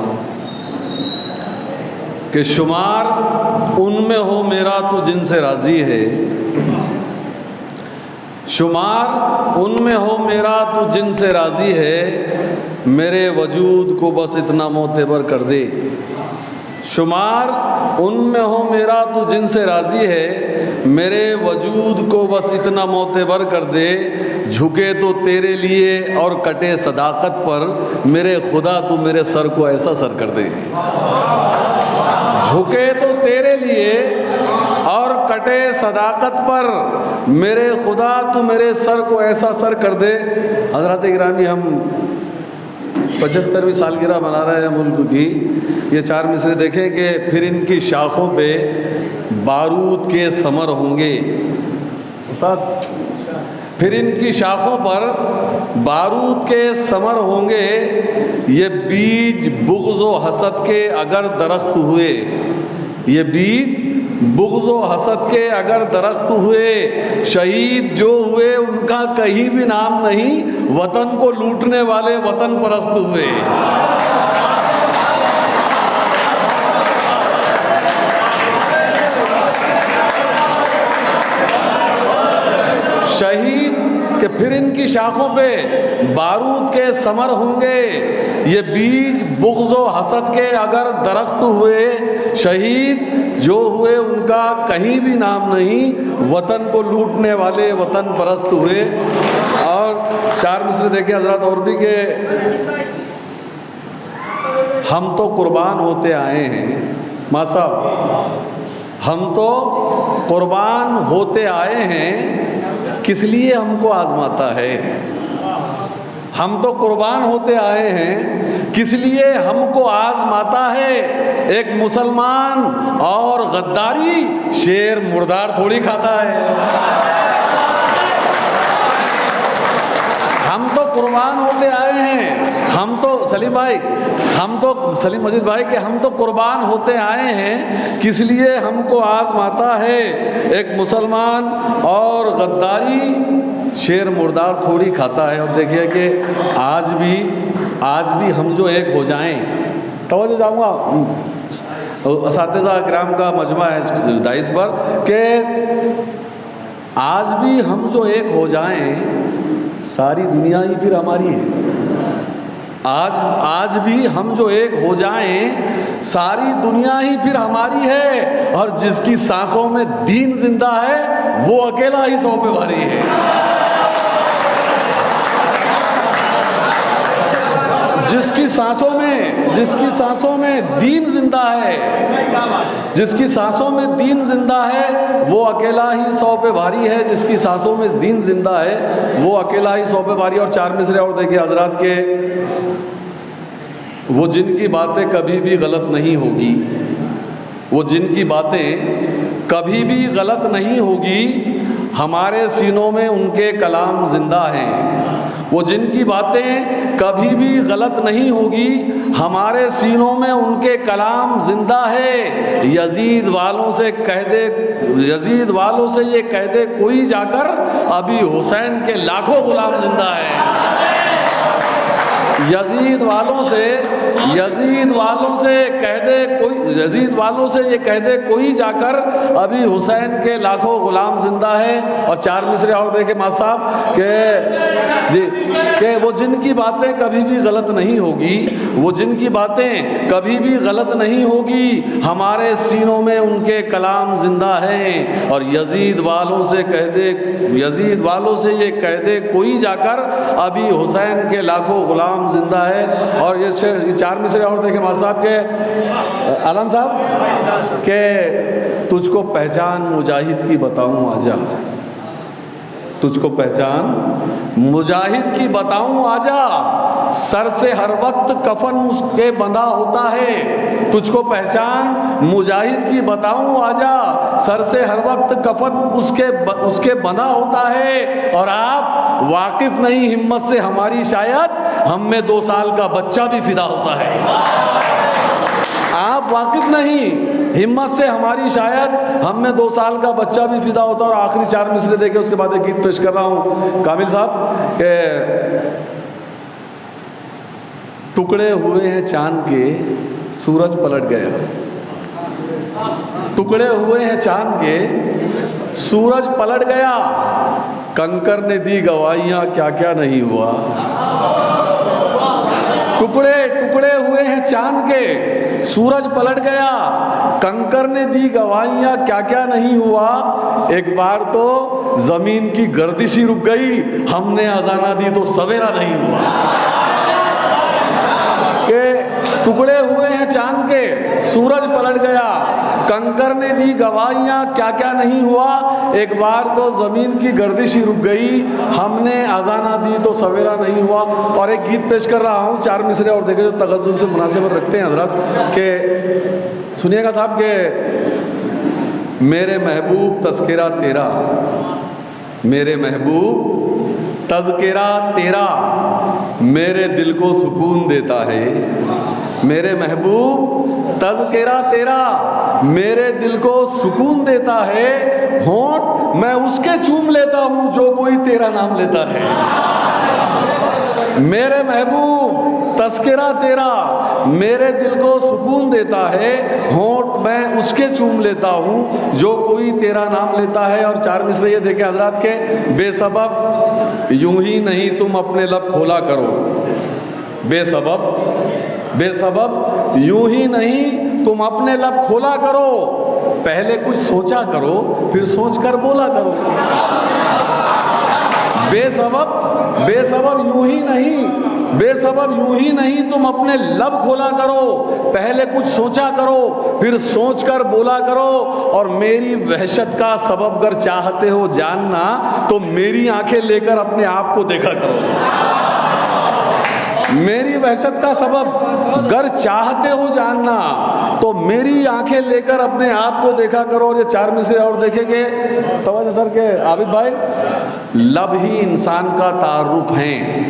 कि शुमार उनमें हो मेरा तो जिनसे राज़ी है, शुमार उनमें हो मेरा तो जिनसे राज़ी है, मेरे वजूद को बस इतना मोतबर कर दे। शुमार उनमें हो मेरा तो जिनसे राज़ी है, मेरे वजूद को बस इतना मोतबर कर दे। झुके तो तेरे लिए और कटे सदाकत पर, मेरे खुदा तू मेरे सर को ऐसा सर कर दे। झुके तो तेरे लिए और कटे सदाकत पर, मेरे खुदा तू मेरे सर को ऐसा सर कर दे। हज़रात इकरामी, हम 75वीं सालगिरह मना रहे हैं मुल्क की। ये 4 मिसरे देखें कि फिर इनकी शाखों पे बारूद के समर होंगे। उस्ताद, फिर इनकी शाखों पर बारूद के समर होंगे, ये बीज बुग़्ज़ व हसद के अगर दरख्त हुए, ये बीज बुग़्ज़ व हसद के अगर दरख्त हुए, शहीद जो हुए उनका कहीं भी नाम नहीं, वतन को लूटने वाले वतन परस्त हुए। शहीद के फिर इनकी शाखों पे बारूद के समर होंगे, ये बीज बुग़्ज़ व हसद के अगर दरख्त हुए, शहीद जो हुए उनका कहीं भी नाम नहीं, वतन को लूटने वाले वतन परस्त हुए। और 4 मिसरे देखे हज़रत और भी के हम तो कुर्बान होते आए हैं। माँ साहब, हम तो कुर्बान होते आए हैं, किस लिए हमको आज़माता है। हम तो कुर्बान होते आए हैं, किस लिए हमको आज़माता है। एक मुसलमान और गद्दारी, शेर मुर्दार थोड़ी खाता है। हम तो कुर्बान होते आए हैं, हम तो सलीम भाई, हम तो सलीम मजीद भाई कि हम तो कुर्बान होते आए हैं, किस लिए हमको आज़माता है। एक मुसलमान और गद्दारी, शेर मुर्दार थोड़ी खाता है। अब देखिए कि आज भी हम जो एक हो जाएं, तवज्जो चाहूँगा, असातिज़ा किराम का मजमा है डाइस पर, कि आज भी हम जो एक हो जाएं, सारी दुनिया ही फिर हमारी है। आज भी हम जो एक हो जाएं, सारी दुनिया ही फिर हमारी है। और जिसकी सांसों में दीन जिंदा है, वो अकेला ही 100 पे भारी है। जिसकी सांसों में दीन जिंदा है, जिसकी सांसों में दीन जिंदा है, वो अकेला ही 100 पे भारी है। जिसकी सांसों में दीन जिंदा है, वो अकेला ही 100 पे भारी। और 4 मिसरे और देखिए हजरात के, वो जिनकी बातें कभी भी गलत नहीं होगी, वो जिनकी बातें कभी भी गलत नहीं होगी, हमारे सीनों में उनके कलाम जिंदा हैं। वो जिनकी बातें कभी भी गलत नहीं होगी, हमारे सीनों में उनके कलाम जिंदा है। यजीद वालों से ये कह दे कोई जाकर, अभी हुसैन के लाखों गुलाम जिंदा है। यजीद वालों से ये कह दे कोई जाकर, अभी हुसैन के लाखों गुलाम जिंदा है। और 4 मिसरे और देखे माँ साहब के वो जिनकी बातें कभी भी गलत नहीं होगी, वो जिनकी बातें कभी भी गलत नहीं होगी, हमारे सीनों में उनके कलाम जिंदा हैं। और यजीद वालों से ये कह दे कोई जाकर, अभी हुसैन के लाखों गुलाम जिंदा है। और ये 4 मिसरे और देखें माँ साहब के, आलम साहब के, तुझको पहचान मुजाहिद की बताऊं आजा, तुझको पहचान मुजाहिद की बताऊं आजा, सर से हर वक्त कफन उसके बंधा होता है। तुझको पहचान मुजाहिद की बताऊं आजा, सर से हर वक्त कफन उसके बंधा होता है। और आप वाकिफ नहीं हिम्मत से हमारी, शायद हम में 2 साल का बच्चा भी फिदा होता है। आप वाकिफ नहीं हिम्मत से हमारी, शायद हम में 2 साल का बच्चा भी फिदा होता। और आखिरी 4 मिसरे देखे, उसके बाद एक गीत पेश कर रहा हूँ कामिल साहब के, टुकड़े हुए हैं चांद के, सूरज पलट गया। टुकड़े हुए हैं चांद के, सूरज पलट गया, कंकर ने दी गवाहियां, क्या क्या नहीं हुआ। टुकड़े टुकड़े हुए हैं चांद के, सूरज पलट गया, कंकर ने दी गवाहियां, क्या क्या नहीं हुआ। एक बार तो जमीन की गर्दिश ही रुक गई, हमने अजाना दी तो सवेरा नहीं हुआ। के टुकड़े हुए हैं चांद के, सूरज पलट गया, कंकर ने दी गवाहियां, क्या क्या नहीं हुआ। एक बार तो जमीन की गर्दिश ही रुक गई, हमने अजाना दी तो सवेरा नहीं हुआ। और एक गीत पेश कर रहा हूँ, 4 मिसरे और देखे जो तगज़ुल से मुनासिबत रखते हैं हजरत, के सुनिएगा साहब के मेरे महबूब तज़किरा तेरा, मेरे महबूब तज़किरा तेरा मेरे दिल को सुकून देता है। मेरे महबूब तज़किरा तेरा मेरे दिल को सुकून देता है। होंठ मैं उसके चूम लेता हूँ जो कोई तेरा नाम लेता है। मेरे महबूब तज़किरा तेरा मेरे दिल को सुकून देता है। होंठ मैं उसके चूम लेता हूँ जो कोई तेरा नाम लेता है। और 4 मिसरे ये देखे हजरात के, बेसबब यूं ही नहीं तुम अपने लब खोला करो, बेसबब यूं ही नहीं तुम अपने लब खोला करो, पहले कुछ सोचा करो फिर सोच कर बोला करो। बेसबब यूं ही नहीं तुम अपने लब खोला करो, पहले कुछ सोचा करो फिर सोच कर बोला करो। और मेरी वहशत का सबब अगर चाहते हो जानना तो मेरी आंखें लेकर अपने आप को देखा करो। मेरी वहशत का सबब गर चाहते हो जानना तो मेरी आंखें लेकर अपने आप को देखा करो। और ये 4 मिसरे और देखेंगे तवज्जो सर के आबिद भाई, लब ही इंसान का तारुफ है,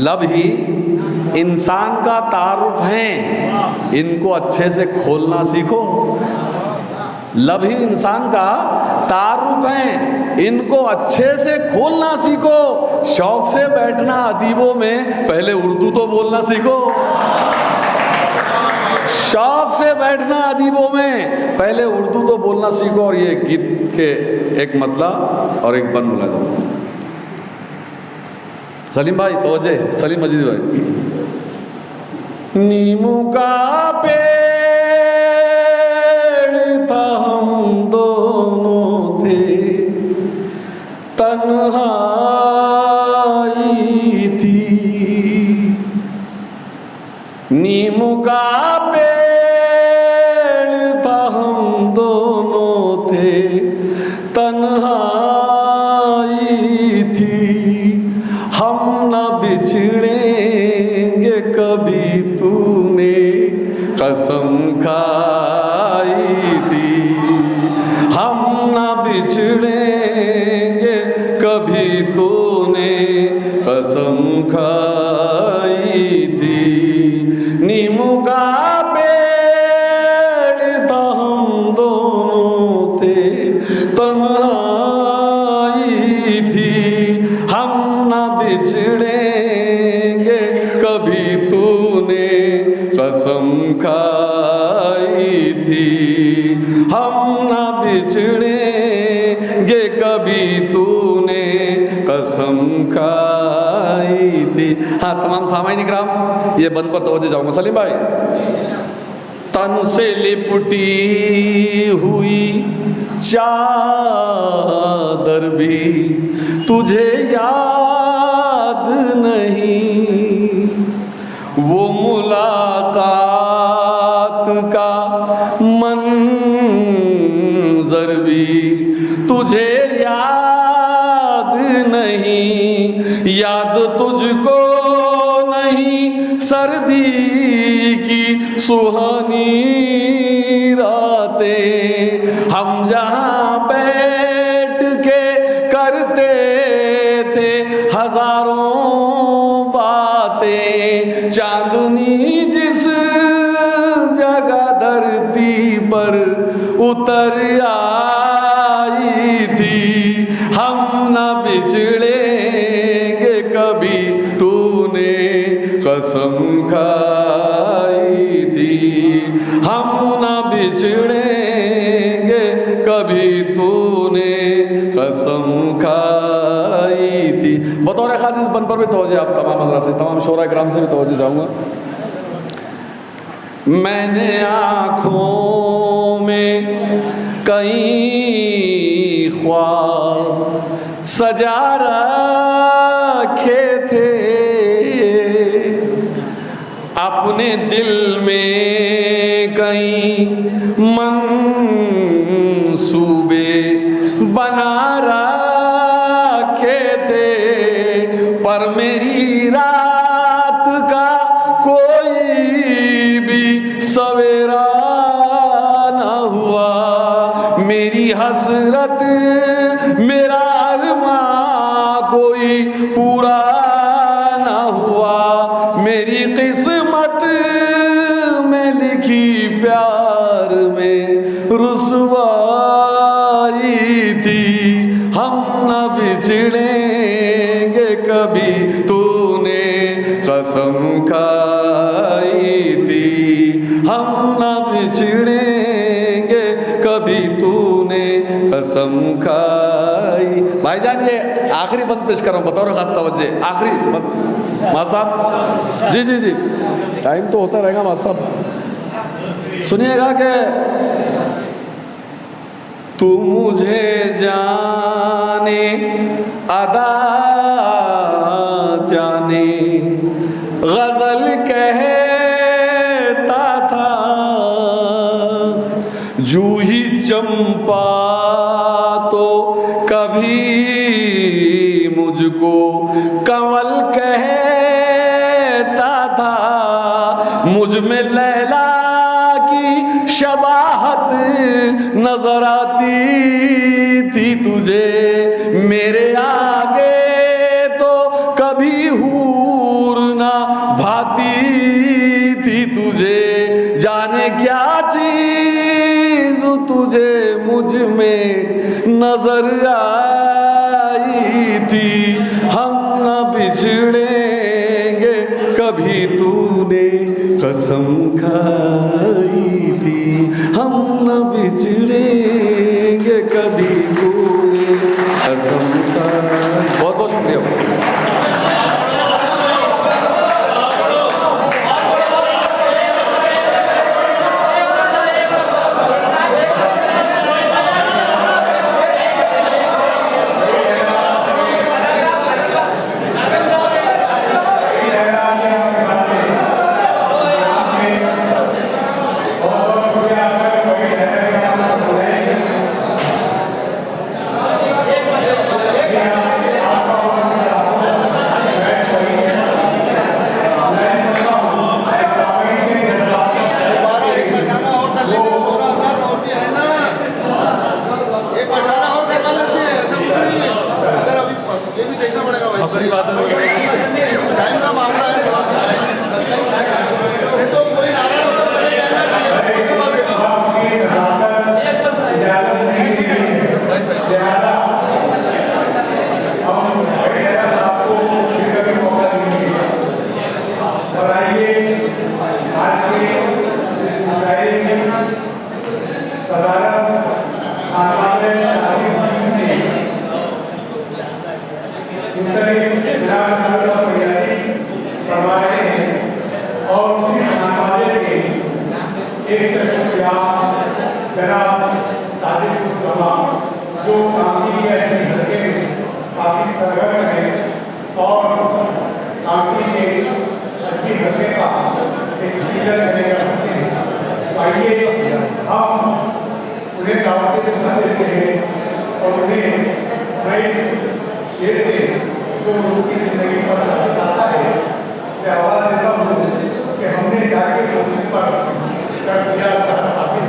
लब ही इंसान का तारुफ है, इनको अच्छे से खोलना सीखो। लब ही इंसान का तारुफ है, इनको अच्छे से खोलना सीखो। शौक से बैठना अदीबों में, पहले उर्दू तो बोलना सीखो। शौक से बैठना अदीबों में, पहले उर्दू तो बोलना सीखो। और ये गीत के एक मतला और एक बन बुला दो। सलीम भाई तवज्जो, सलीम मजीद भाई। नीमू का पेड़ था, हम दोनों थे, तन्हाई थी। नीमू का पेड़ था, हम दोनों थे, तन्हाई थी। हम न बिछड़ेंगे कभी, तूने कसम खाई थी। हम न बिछड़ेंगे कभी, तूने कसम खाई थी। नीमू का पेड़ था, हम दोनों थे, तन्हाई थी। हम न बिछड़ेंगे कभी, तूने कसम खाई थी। हम न बिछड़ेंगे कभी, तूने कसम खाई थी। हाँ तमाम सामाईन इकराम, ये बंद पर तवज्जो जाऊंगा। सलीम भाई, तन से लिपटी हुई चादर भी तुझे याद नहीं, वो मुलाकात का मंजर भी तुझे याद नहीं। याद तुझको नहीं सर्दी की सुहानी रातें, हम जहाँ बैठ के करते थे हजारों बातें। चांदनी जिस जगह धरती पर उतर आई थी, हम न बिछड़ेंगे कभी, तूने कसम खाई थी। थी, हम न बिछड़ेंगे कभी, तूने कसम खाई थी। बतौर खास इस बन पर भी तवज्जो आप तमाम हज़रात से, तमाम शोरा किराम से भी तवज्जो चाहूँगा। मैंने आँखों में कई ख्वाब सजा रखे थे, अपने दिल में कई मंसूबे बना रखे थे, पर मेरी रात का कोई भी सवेरा न हुआ, मेरी हसरत मेरा अरमां कोई पूरा न हुआ, मेरी किस्मत में लिखी प्यार में रुसवाई थी, हम न बिछड़ेंगे कभी, तूने कसम खाई थी, हम न बिछड़ेंगे कभी, तूने कसम खाई। भाईजान ये आखिरी बंद पेश कर रहा हूँ, बतौर खास तवज्जो, आखिरी बंद। माँ साहब जी जी जी, टाइम तो होता रहेगा माँ साहब, सुनिएगा कि तू मुझे जाने अदा जाने गजल कहता था, जूही चंपा तो कभी मुझको कंवल कहता था, मुझ में लैला की शबाहत नजर आती थी तुझे, मेरे आगे तो कभी हूर ना भाती थी तुझे, जाने क्या चीज तुझे मुझ में नजर आई थी, हम न बिछड़ेंगे कभी, तूने कसम खाई थी, हम न बिछड़ेंगे कभी, तूने कसम खाई। बहुत बहुत शुक्रिया। सही बात है, टाइम का मामला है थोड़ा सा, नहीं तो कोई नाराज होकर चले जाएगा। जो काफी सरगर्म है और काफी अच्छी हल्के का एक लीडर बनेगा सकते हैं। आइए हम उन्हें दावत से सुना देते हैं और उन्हें नए शेर से जो उनकी जिंदगी पर आता है मैं आवाज़ देता हूँ कि हमने जाके मौके पर कर दिया साबित।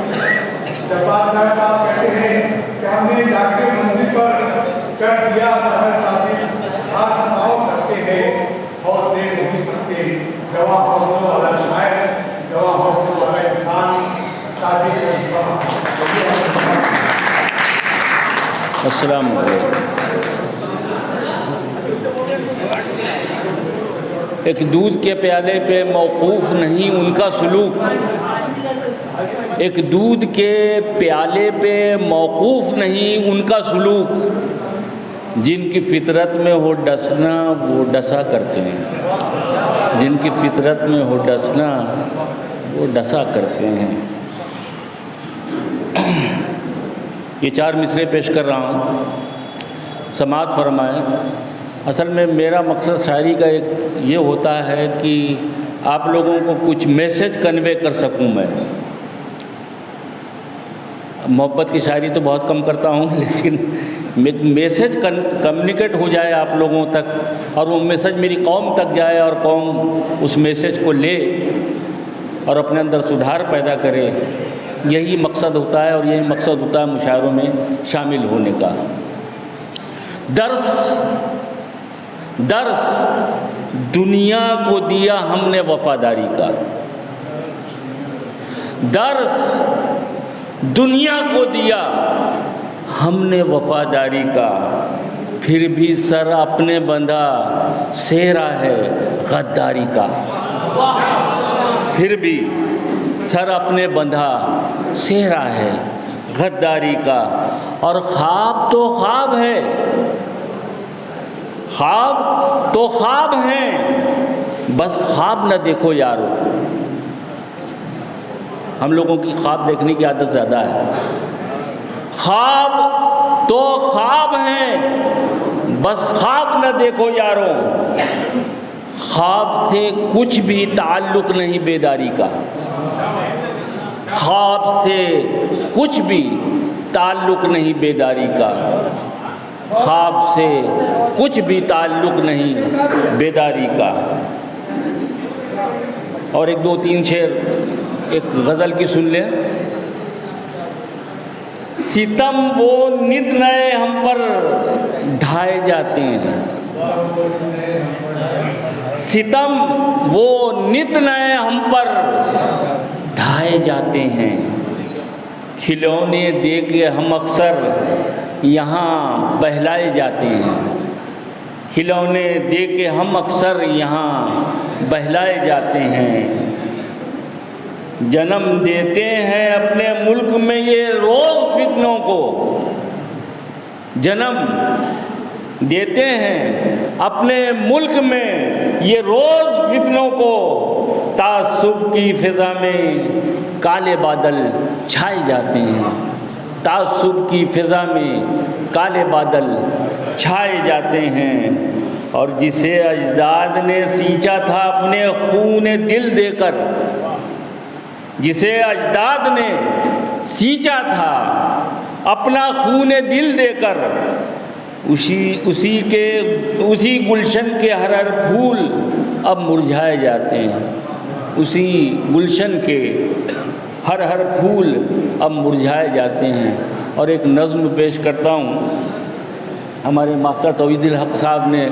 जब बात साहब आप कहते हैं कि हमने जाके मंदिर पर कर दिया शहर साबित, हाथ पाँव करते हैं हौसले नहीं करते, गवाह हौसलों वाला शायर, गवाह हौसलों वाला इंसान शादी का एक दूध के प्याले पे मौकूफ़ नहीं उनका सलूक, एक दूध के प्याले पे मौकूफ़ नहीं उनका सलूक, जिनकी फितरत में हो डसना वो डसा करते हैं, जिनकी फितरत में हो डसना वो डसा करते हैं। ये 4 मिसरे पेश कर रहा हूँ, समाअत फरमाएं। असल में मेरा मकसद शायरी का एक ये होता है कि आप लोगों को कुछ मैसेज कन्वे कर सकूं मैं। मोहब्बत की शायरी तो बहुत कम करता हूँ, लेकिन मैसेज कम्युनिकेट हो जाए आप लोगों तक और वो मैसेज मेरी कौम तक जाए और कौम उस मैसेज को ले और अपने अंदर सुधार पैदा करे, यही मकसद होता है और यही मकसद होता है मुशायरों में शामिल होने का। दर्स दुनिया को दिया हमने वफादारी का, दर्स दुनिया को दिया हमने वफादारी का, फिर भी सर अपने बंधा सेहरा है गद्दारी का, फिर भी सर अपने बंधा सेहरा है गद्दारी का। और ख्वाब तो ख्वाब है, ख्वाब तो ख्वाब हैं, बस ख्वाब न देखो यारो। हम लोगों की ख्वाब देखने की आदत ज़्यादा है। ख्वाब तो ख्वाब हैं, बस ख्वाब न देखो यारो। ख्वाब से कुछ भी ताल्लुक़ नहीं बेदारी का, ख्वाब से कुछ भी ताल्लुक़ नहीं बेदारी का, ख्वाब से कुछ भी ताल्लुक़ नहीं बेदारी का। और 1 2 3 शेर एक गज़ल की सुन ले। सितम वो नित नए हम पर ढाए जाते हैं, सितम वो नित नए हम पर ढाए जाते हैं। खिलौने दे के हम अक्सर यहाँ बहलाए जाते हैं, खिलौने दे के हम अक्सर यहाँ बहलाए जाते हैं। जन्म देते हैं अपने मुल्क में ये रोज़ फितनों को, जन्म देते हैं अपने मुल्क में ये रोज़ फितनों को। तासुब की फ़िज़ा में काले बादल छाए जाते हैं, तासुब की फ़िज़ा में काले बादल छाए जाते हैं। और जिसे अजदाद ने सींचा था अपने खून दिल देकर, जिसे अजदाद ने सींचा था अपना खून दिल देकर, उसी गुलशन के हर हर फूल अब मुरझाए जाते हैं, उसी गुलशन के हर हर फूल अब मुरझाए जाते हैं। और एक नज़्म पेश करता हूँ, हमारे मास्टर तौहीदुल हक साहब ने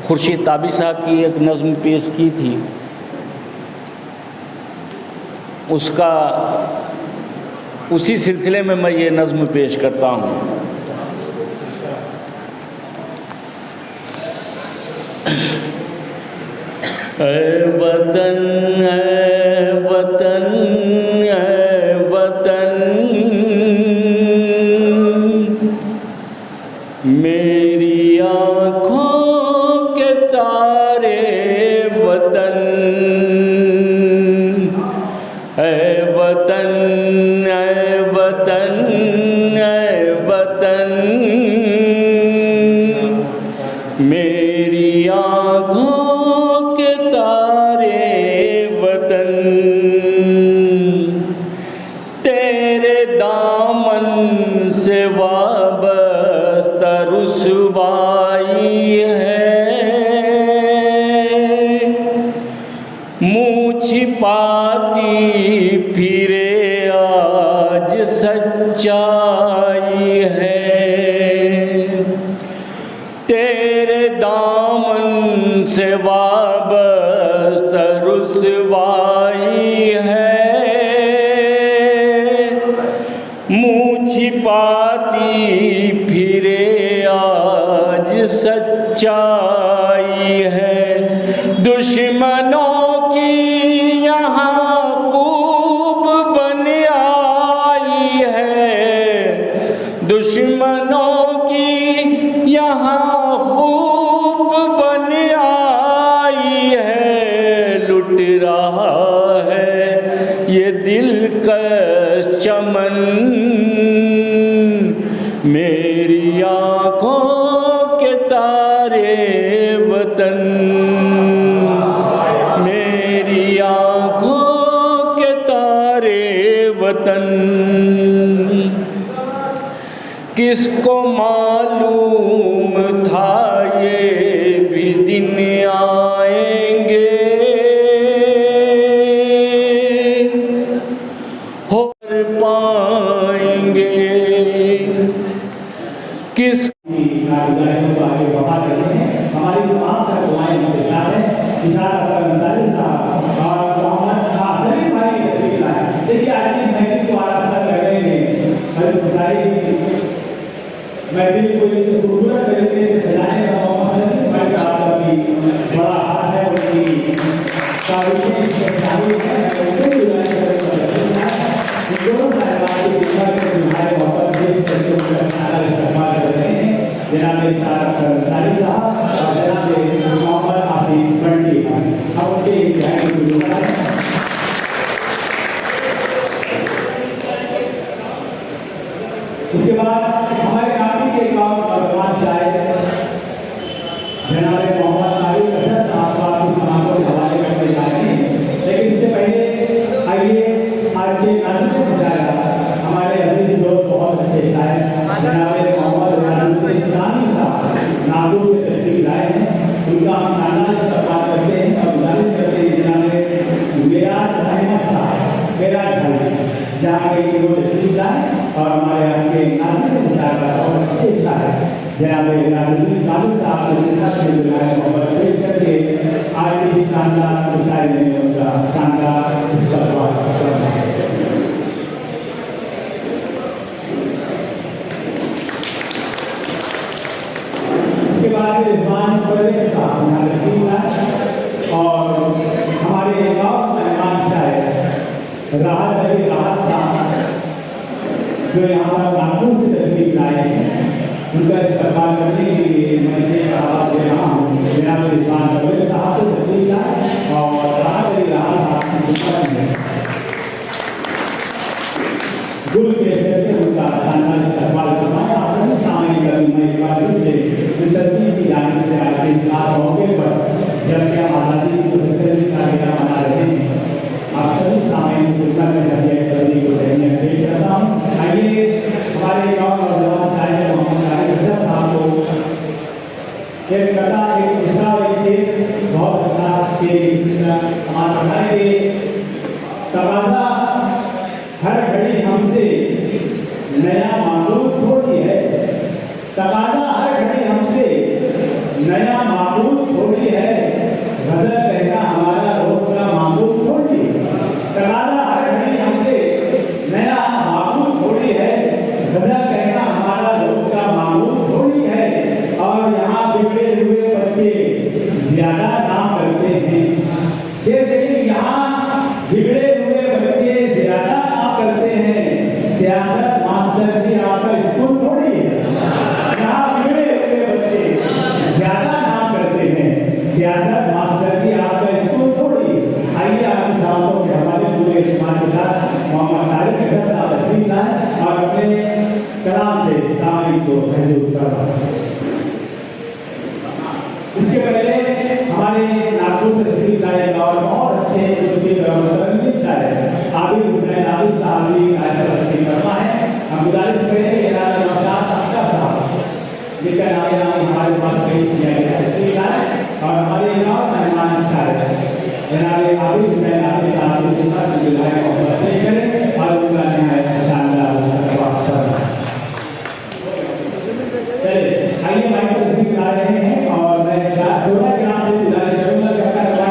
खुर्शीद ताबी साहब की एक नज़्म पेश की थी, उसका उसी सिलसिले में मैं ये नज़्म पेश करता हूँ। ऐ वतन ऐ वतन ऐ वतन, मेरी आँखों के तारे वतन, ऐ वतन ऐ वतन ऐ वतन, मेरी आँखों के तारे वतन। तेरे दामन से वाबस्ता रुसवाई है, मुँह छिपाती फिरे आज सच्चाई है। तेरे दामन से वाबस्ता रुसवाई है, मुँह छिपाती फिरे आज सच्चाई है। रहा है ये दिलकश चमन, मेरी आँखों के तारे वतन, मेरी आँखों के तारे वतन। किसको मालूम था ये भी दिन आएंगे, हो पाएंगे। किस हमारी तमाम तरह दुआएं हमसे साथ है। इशारा कर अंसारी साहब और मोहम्मद सभी भाई तस्वीर लाए। देखिए आज की महफिल को आरास्ता कर रहे हैं हर गुजारी महफिल को इतनी खूबसूरत तरीके से सजाने का मोहम्मद भाई का भी बड़ा हाथ है। उनकी तारीखें शामिल है। दोनों साहिबान की दिशा में तुम्हारे मोहब्बत से इस्तेमाल कर रहे हैं। जनाब अंसारी साहब और जनाब मोहम्मद आसिफ बंटी हम उनके उसके बाद हमारे काफी के गाँव वर्तमान शायद जनाब मोहम्मद तारिक अशरफ साहब को समारोह के हवाले करते जा रहे हैं। लेकिन इससे पहले आइए आज के नाम को बताया हमारे अजीज दोस्त बहुत अच्छे शायद जनाब मोहम्मद इस्लामी साहब नागुर से तशरीफ लाए हैं। उनका हम शानदार इस्तेमाल करते हैं और गुजारिश करते हैं जनाब मेराज अहमद साहब मेराज भाई जहाँ के वो तशरीफ लाए और हमारे यहाँ के नागरिक मुशायरा बहुत अच्छे शायर जनाब नागुर साहब को जितना से बुलाए मोहब्बत पेश करके आज की शानदार मुशायरे में उनका शानदार इस्तेमाल करना है। इसके बाद रिजवान परवेज साहब यहाँ तशरीफ लाए और हमारे गाँव मेहमान शायर राहत अली राहत साहब जो यहाँ पर नागपुर से तशरीफ लाए हैं उनका इस्तेमाल करने के लिए मैं आवाज़ दे रहा हूँ। जनाब रिजवान परवेज साहब को तशरीफ लाए और राहत अली राहत साहब गुरु के से उनका शानदार इस्तेमाल करवाया। अपने सामने कभी मैं एक बार फिर से तस्वीर की जाने से आज के इस मौके पर जबकि हम आज़ादी की 75वीं सालगिरह मना रहे हैं आप सभी सामने दुनिया में हरिया करने को पेश करता हूँ। आइए हमारे गाँव नौजवान शायर मोहम्मद तारिक अशरफ साहब को एक कथा एक किस्सा एक शेर बहुत अच्छा शेर हमारे बताएंगे। तकाज़ा हर घड़ी हमसे नया मामूल थोड़ी है, तकाज़ा हर घड़ी हमसे नया मामूल थोड़ी है, गज़ल कहना हमारा रोज का मामूल थोड़ी है। तकाज़ा हर घड़ी हमसे नया मामूल थोड़ी है, गज़ल कहना हमारा रोज का मामूल थोड़ी है। और यहाँ बिगड़े हुए बच्चे ज्यादा काम करते हैं। ये देखिए यहाँ बिगड़े हुए बच्चे ज्यादा काम करते हैं। सियासत मास्टर जी आपका स्कूल थोड़ी है। यहाँ बिगड़े हुए बच्चे ज्यादा काम करते हैं। सियासत मास्टर जी आपका स्कूल थोड़ी है। आइए आपकी सवालों के हवाले पूरे इस्तेमाल के साथ मोहम्मद तारिक अशरफ साहब तशरीफ लाए और अपने कलाम से सामने को महसूस करवा। इसके पहले हमारे नागपुर से तशरीफ लाए और बहुत अच्छे आबिद हुसैन आबिद साहब भी तशरीफ फरमा है। हम गुजारिश करें कि जिनका नाम हमारे पास पेश किया गया तशरीफ लाए और हमारे गाँव मेहमान शायर जनाब आबिद हुसैन आबिद साहब को पेश करें और उनका नहायत शानदार चलिए आइए भाई को तशरीफ ला रहे हैं और मैं थोड़ा ग्राम से गुजारिश करूँगा कि अपना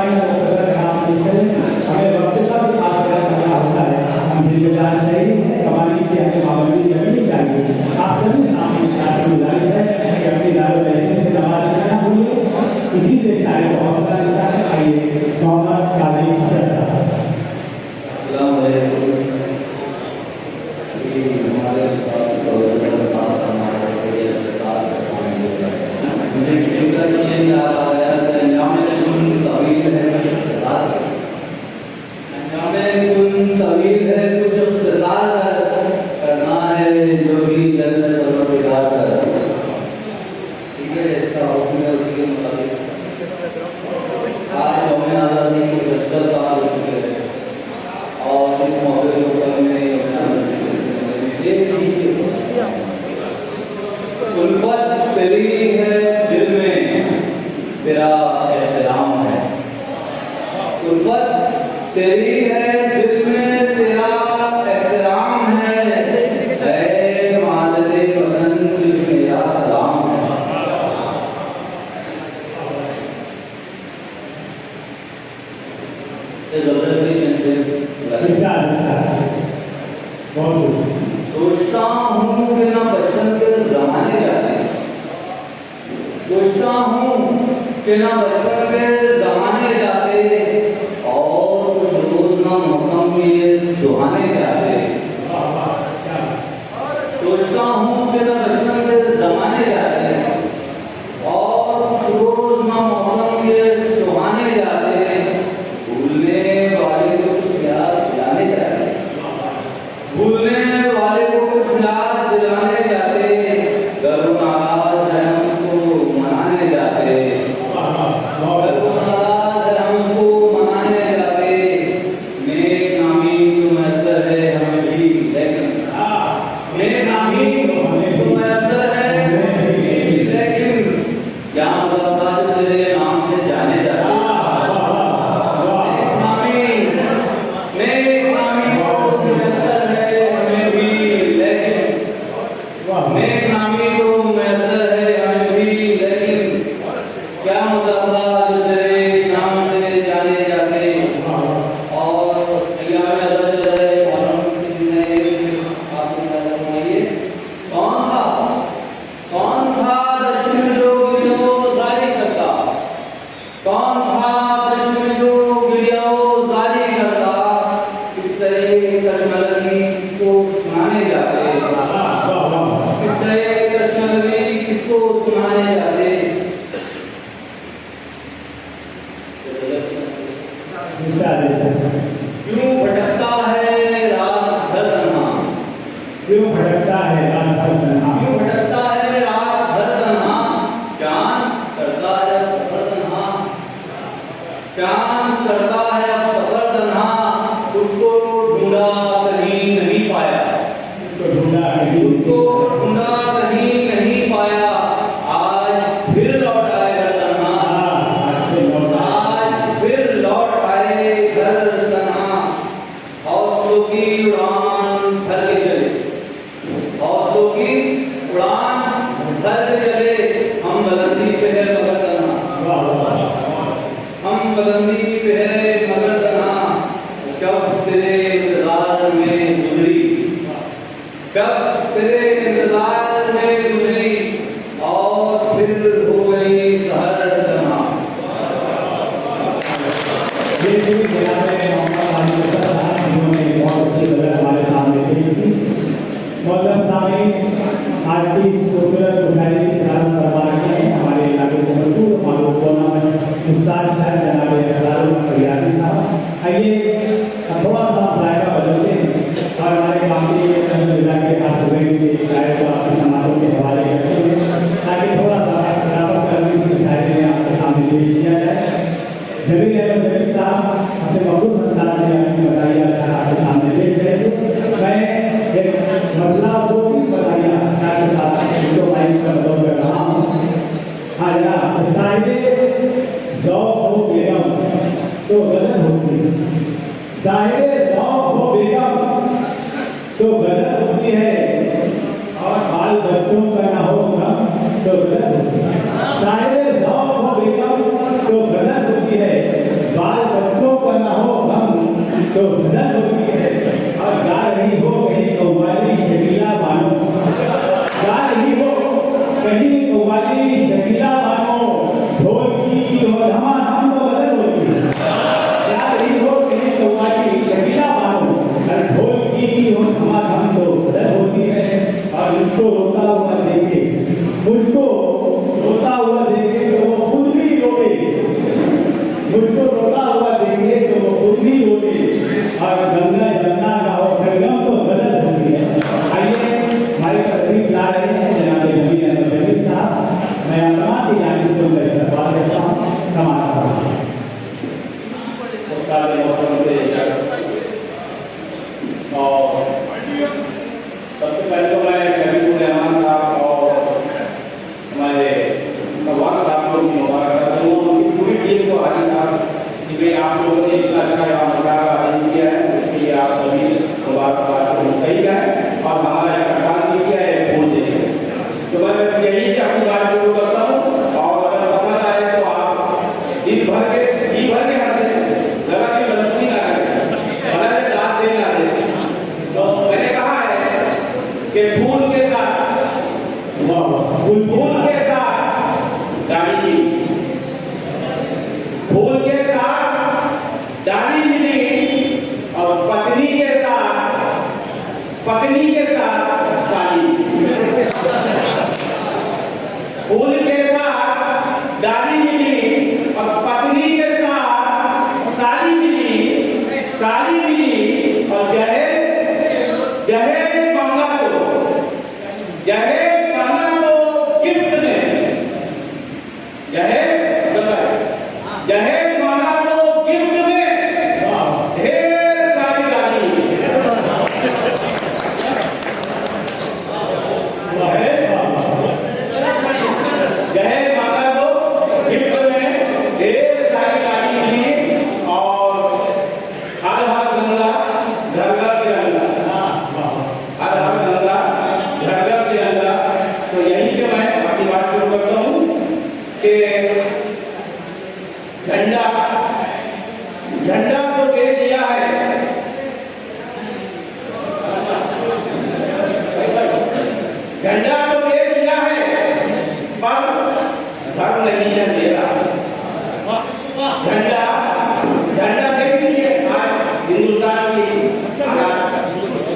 हमें वक्त का भी खास करना होता है। हम जिम्मेदार नहीं है कमाली की हमें पाबंदी करनी चाहिए। आप सभी सामने गुजारिश है कि अपनी दारू रहने से नमाज करना भूलिए। इसी से शायद हौसला मिलता है। आइए मोहम्मद तारिक अशरफ तवील है कुछ इख्तिसार करना है जो भी जन्नत और बिगाड़ कर, ठीक है, इसका हुक्म है उसी के मुताबिक आज हमें आज़ादी की 75 साल हो चुके हैं और इस मौके के ऊपर में उल्फत तेरी है दिल में तेरा एहतराम है, उल्फत तेरी है दिल में तेरा एहतराम है, मादरे वतन मेरा सलाम है। सोचता हूँ कि ना बचपन के जमाने जाते, सोचता हूँ कि ना बचपन के जमाने जाते और कुछ रोज ना मौसम में सुहाने जाते, सोचता हूँ कि ना बचपन के जमाने जाते और कुछ रोज ना मौसम के सुहाने जाते, भूलने वाले को कुछ याद दिलाने जाते, भूलने वाले को कुछ याद दिलाने जाते, घरों नाराज है हमको मनाने जाते, घरों नाराज है हमको मनाने जाते, नेक नामी तो मैसर है हमें भी, लेकिन नेक नामी तो मैसर है हमें भी, लेकिन क्या मतलब तेरे नाम से जाने जाते, नेक नामी तो मैसर है हमें भी, लेकिन नेक नामी तो मैसर है हमें भी, लेकिन क्या मतलब तेरे नाम से जाने जाते। और अय्याम अज़ल है मुहर्रम के दिन है, आपको याद है कौन था दश्म जो गिरियो जारी करता, कौन था दश्म जो गिरियो जारी करता, किससे कश्मलगी किसको सुनाने जाते, किससे कश्मलगी किसको सुनाने जाते। क्यों भटकता है रात भर तन्हा, क्यों भटकता है रात भर तन्हा, क्यों भटकता है रात भर तन्हा, चांद करता है सफर तन्हा, चांद करता है सफर तन्हा, उसको ढूंढा कहीं नहीं पाया, उसको ढूंढा कहीं उसको ढूंढा कहीं नहीं पाया, आज फिर लौट आए घर तन्हा, आज फिर लौट आए घर तन्हा, हौसलों की उड़ान भर के चले, हौसलों की उड़ान भर के चले, हम बुलंदी पे है मगर तन्हा, हम बुलंदी पे है मगर तन्हा, कब तेरे इंतजार में गुजरी, कब तेरे इंतजार में गुजरी और फिर हो गई सहर तन्हा। ये भी जनाब मोहम्मद आली साहब जिन्होंने बहुत अच्छी गज़ल हमारे सामने पेश की। मौलाना सामीन आज की इस खूबसूरत मुशायरे की सराहत फरमा रहे हैं हमारे इलाके के मशहूर मालूम कोना में उस्ताद साहब जनाब अज़हरुल फरियादी साहब। आइए थोड़ा सा जायका बदलते हैं और हमारे काफी जिला के हासिल के शायर को आपकी समातों के हवाले करते हैं ताकि थोड़ा सा बराबर करने की शायरी में आपके सामने पेश किया जाए। जमील अहमद जमील साहब अपने मखसूस अंदाज में अपनी बताइया आपके सामने पेश करेंगे। मैं एक मसला दो बताइया के साथ जो माइक का दौर कर रहा हूँ। हाँ जनाब, साहिबे ज़ौक़ हो बेगम तो गलत होती है, साहिबे ज़ौक़ हो बेगम तो गलत होती है और बाल बच्चों का ना हो गम तो गलत होती है, साहिबे ज़ौक़ हो बेगम तो गलत होती है, बाल बच्चों का ना हो गम तो गलत होती है, और गा रही हो कहीं कव्वाली शकीला बानो, गा रही हो कहीं कव्वाली शकीला बानो, ढोल की हो धमाधम तो गलत होती है, गा रही हो कहीं कव्वाली शकीला बानो, और ढोल की हो धमाधम तो गलत होती है, और मुझको रोता हुआ देखे, मुझको रोता हुआ देखे तो वो खुद भी रोए, मुझको रोता हुआ देखे तो वो खुद भी रोए, और गंगा पत्नी के साथ साली, फूल के साथ डाली मिली और पत्नी के साथ साली मिली, साली मिली और जहेज मांगा तो गिफ्ट में, जहेज मांगा तो गिफ्ट में ढेर सारी गाली, जहेज मांगा तो गिफ्ट में ढेर सारी गाली मिली और हर हर गंगा घर घर तिरंगा, हर हर गंगा घर घर तिरंगा। तो यहीं से मैं अपनी बात शुरू करता हूँ कि झंडा तो दे दिया है, झंडा तो दे दिया है, पर धर्म नहीं है मेरा। झंडा देख लीजिए आज हिंदुस्तान की,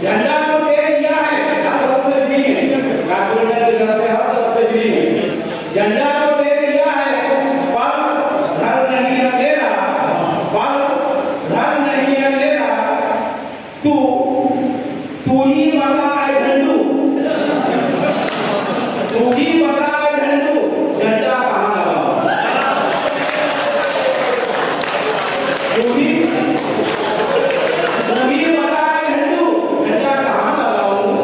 झंडा तो दे दिया है, झंडा तो दे दिया है, पर धर्म नहीं है मेरा, पर धर्म नहीं है मेरा। तू ही बता झंडू, तू ही बता झंडू, झंडा कहाँ लगा? तू ही बता झंडू, झंडा कहाँ लगाऊं?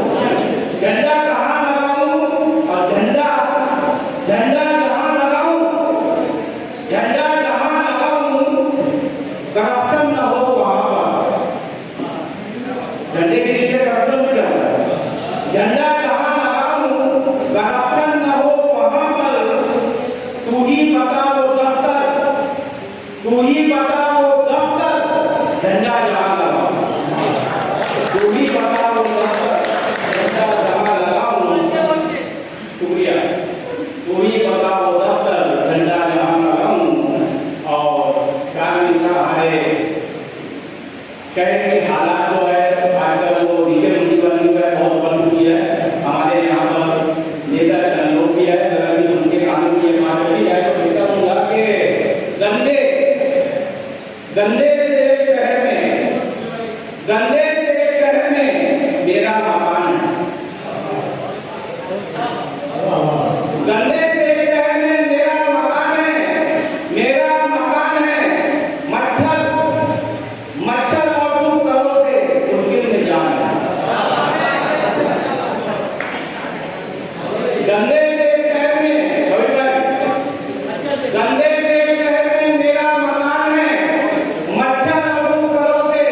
झंडा कहाँ लगाऊं? और झंडा जहाँ लगाऊं, झंडा जहाँ लगाऊं, करप्शन न हो वहाँ पर। झंडे के नीचे करप्शन क्या है? झंडा जहाँ लगाऊं, करप्शन न हो वहाँ पर। तू ही बता वो दफ्तर, तू ही बता वो दफ्तर, झंडा जहाँ लगाऊं, तू ही बता वो दफ्तर, झंडा जहाँ लगाऊं। शुक्रिया। तू ही बता वो दफ्तर, झंडा जहाँ लगाऊं। और क्या मिलता है शहर के हालात जो है आजकल वो नीचे मुंडी बनी हुई है, बहुत बन चुकी है। हमारे यहाँ पर नेता लोग भी है, उनके कानून की बात करी है तो कहता हूँगा कि गंदे से एक शहर में, गंदे से एक शहर में मेरा मकान है, गंदे से एक शहर में मेरा मकान है, मेरा मकान है। मच्छर और तू करो से मुश्किल में जान है। गंदे से एक शहर में, गंदे से एक शहर में मेरा मकान है, मच्छर और तू करो से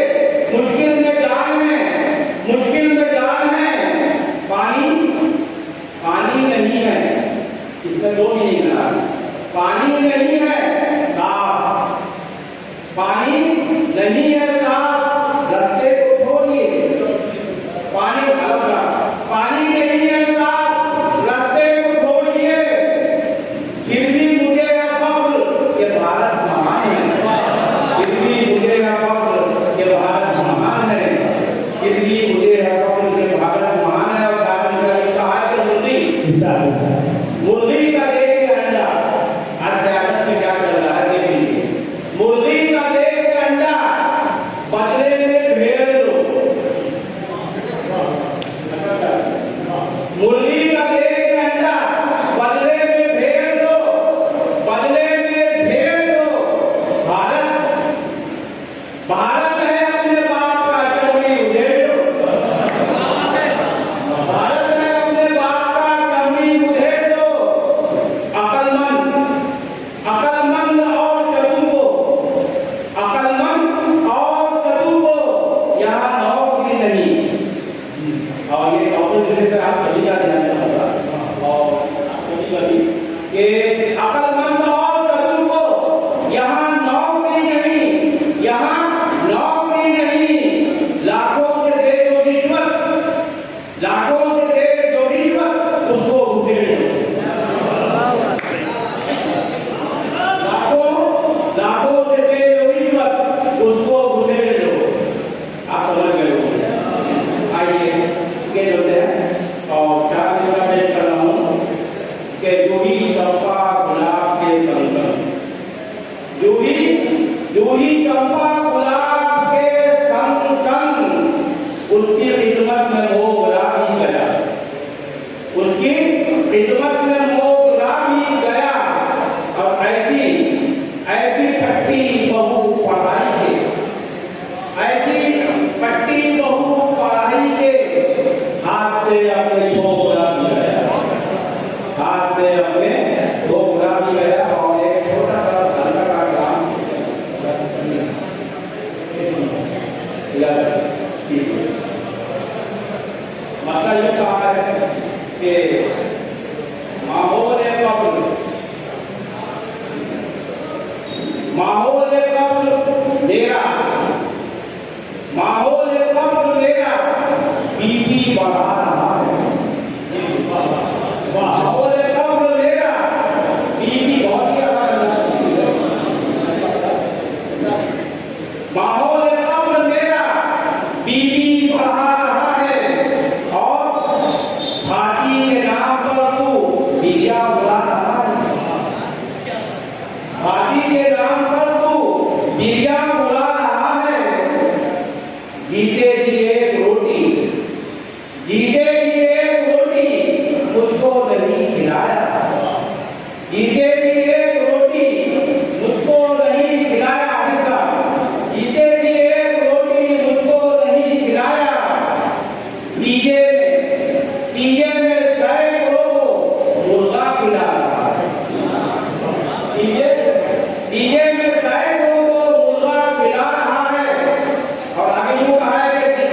मुश्किल में जान है, मुश्किल में जान है। पानी नहीं है, इसमें दो मीनिंग है। पानी नहीं है साफ, पानी नहीं है साफ, रास्ते को छोड़िए। पानी नहीं है साफ, रास्ते को छोड़िए। फिर भी मुझे है फख्र कि भारत महान है, फिर भी मुझे है फख्र कि भारत महान है, फिर भी मुझे है फख्र कि भारत महान है। और कहा कि मुर्गी का देख के अंडा, आज सियासत में क्या चल रहा है देखिए, मुर्गी का देख के अंडा, बदले में भेड़ लो। मुर्गी का देख के अंडा, बदले में भेड़ लो, बदले में भेड़ लो। भारत है अपने बाप का, चमड़ी उधेड़ लो। भारत है अपने बाप का, चमड़ी उधेड़ लो। अकलमंद और चतुर को, अकलमंद और चतुर को मतलब ये कहा है कि माहौल कब्र देगा, माहौल कब्र देगा, बीपी बढ़ा रहा है। माहौल कब्र देगा, बीपी बहुत ही माहौल कब्र देगा, बीपी बढ़ा रहा है। और घाटी के नाम पर तू दिया बुला रहा है, घाटी के नाम पर तू दिया बुला रहा है। जीते जी एक रोटी, जीते जी एक रोटी मुझको नहीं खिलाया, जीते जी एक रोटी मुझको नहीं खिलाया, जीते जी एक रोटी मुझको नहीं खिलाया। तीजे में सैकड़ों को मुर्गा खिला रहा है, तीजे में सैकड़ों को मुर्गा खिला रहा है। और आगे यूं कहा है कि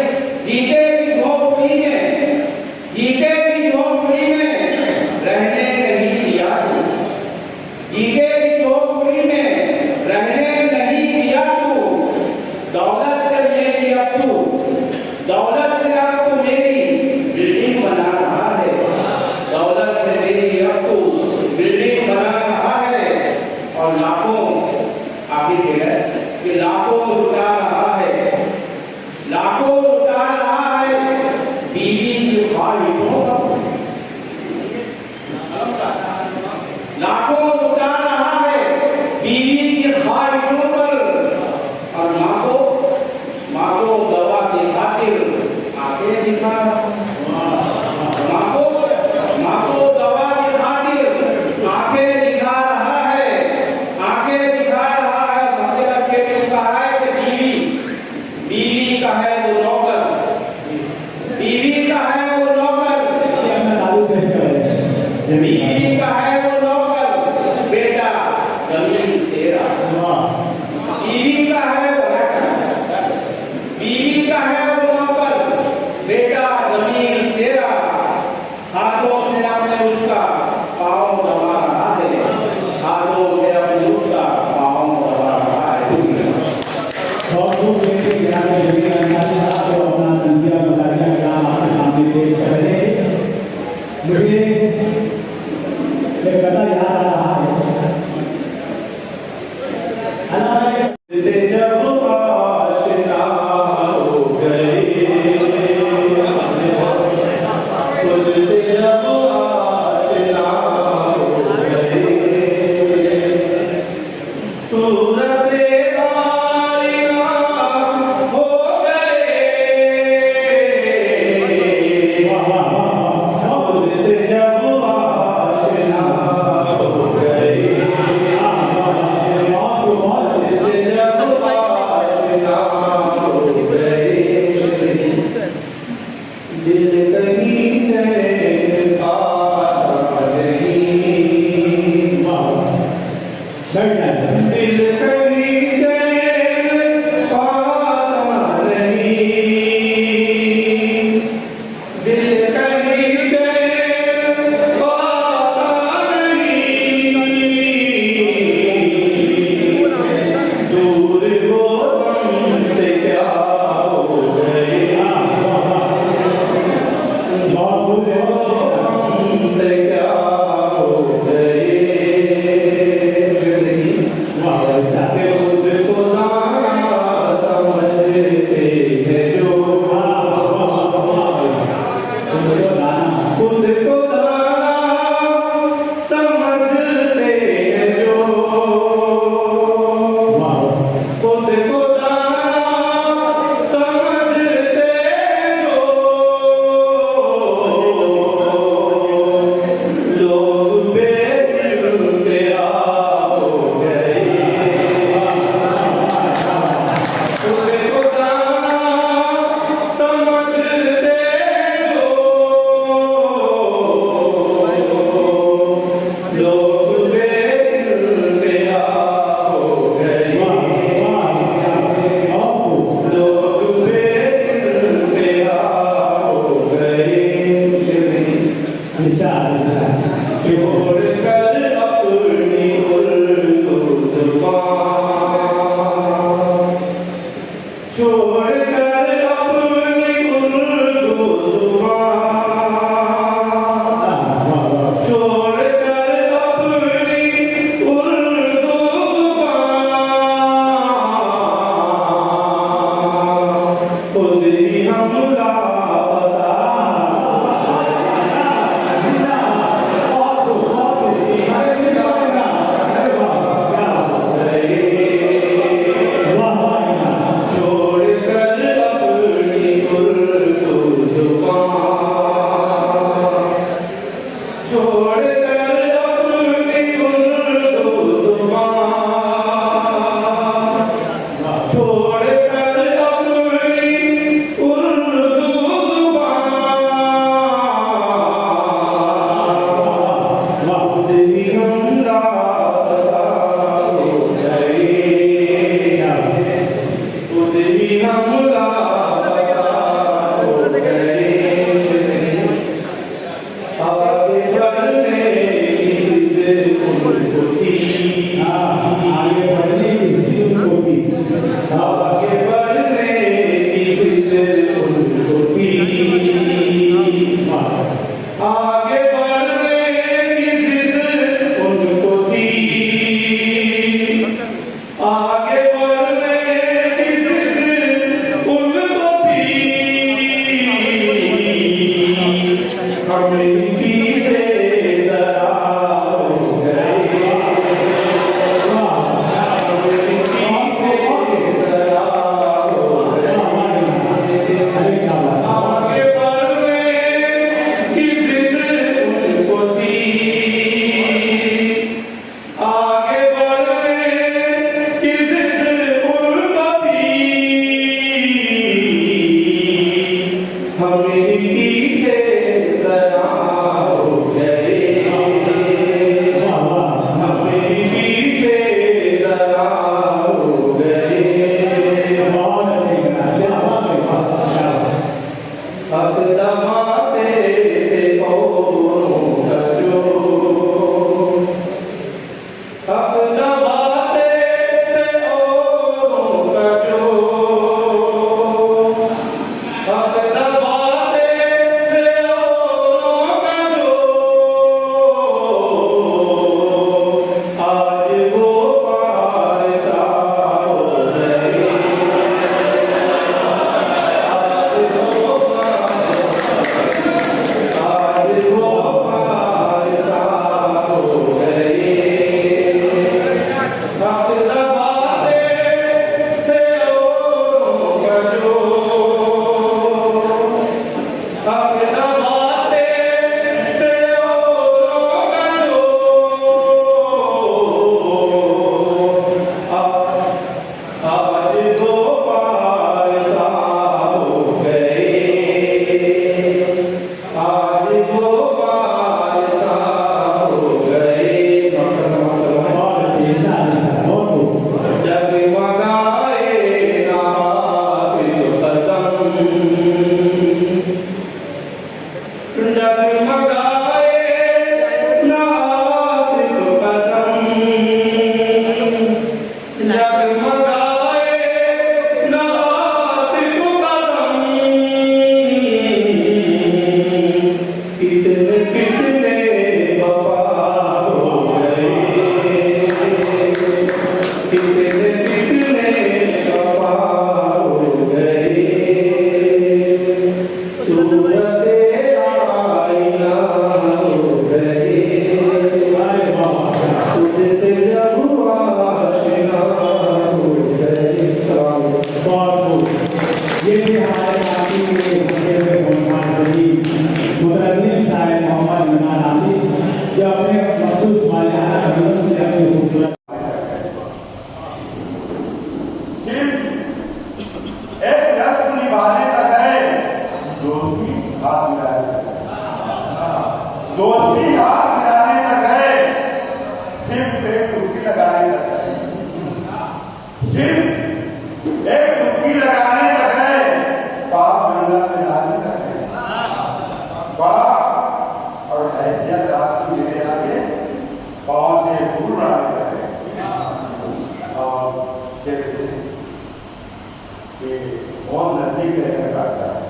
बहुत बहुत नजदीक रहकर काटता है,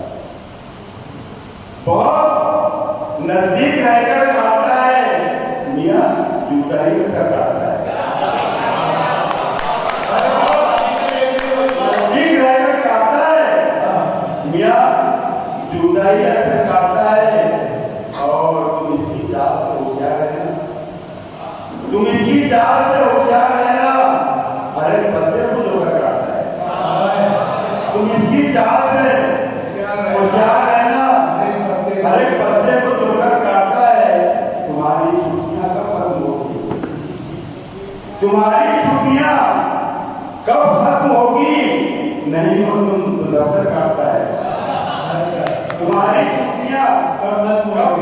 बहुत नजदीक रहकर काटता है, मियाँ जूता ही रखकर काटता है। नजदीक रहकर काटता है, मियाँ जूता ही रखकर काटता है। और तुम इसकी चाल से होशियार रहना, तुम इसकी चाल से होशियार रहना, हर एक बंदे को जोकर काटता है। तुम इसकी चाल से होशियार रहना, हर एक बंदे को जोकर काटता है। तुम्हारी छुट्टियां कब खत्म होगी, तुम्हारी छुट्टियां कब खत्म होगी, नहीं हो तुम दफ्तर काटता है। तुम्हारी छुट्टियां कब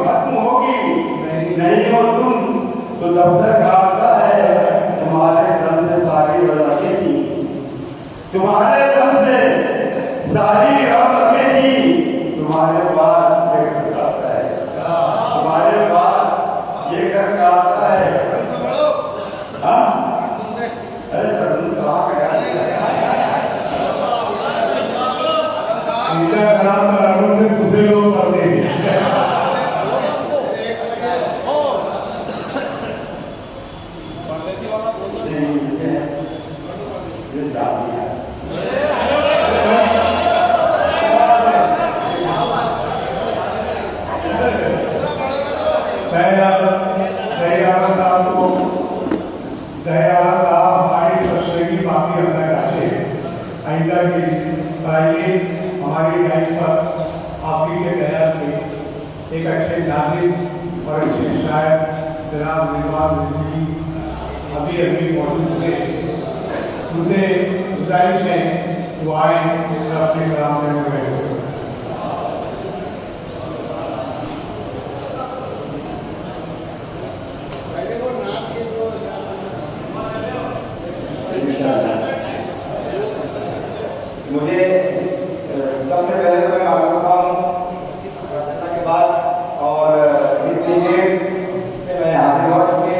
खत्म होगी, नहीं हो तुम तो दफ्तर काटता है। तुम्हारे दम से सारी रौनकें थी, तुम्हारे दम से सारी रौनकें थी, तुम्हारे बाद ये कर काटता है, तुम्हारे बाद ये कर काटता है। हाँ अरे तरुण कहाँ गया, इनका नाम तरुण से दूसरे लोग पढ़ते हैं। हमारी डाइस पर आप ही के तहत में एक अच्छे नाजिक और अच्छे शायर जनाब निर्वाण जी अभी मौजूद थे, उनसे गुजारिश है वो आए अपने कलाम में गए। मुझे सबसे पहले तो मैं मालूम करता हूँ के बाद और इतनी देर से मैं हाजिर हो चुके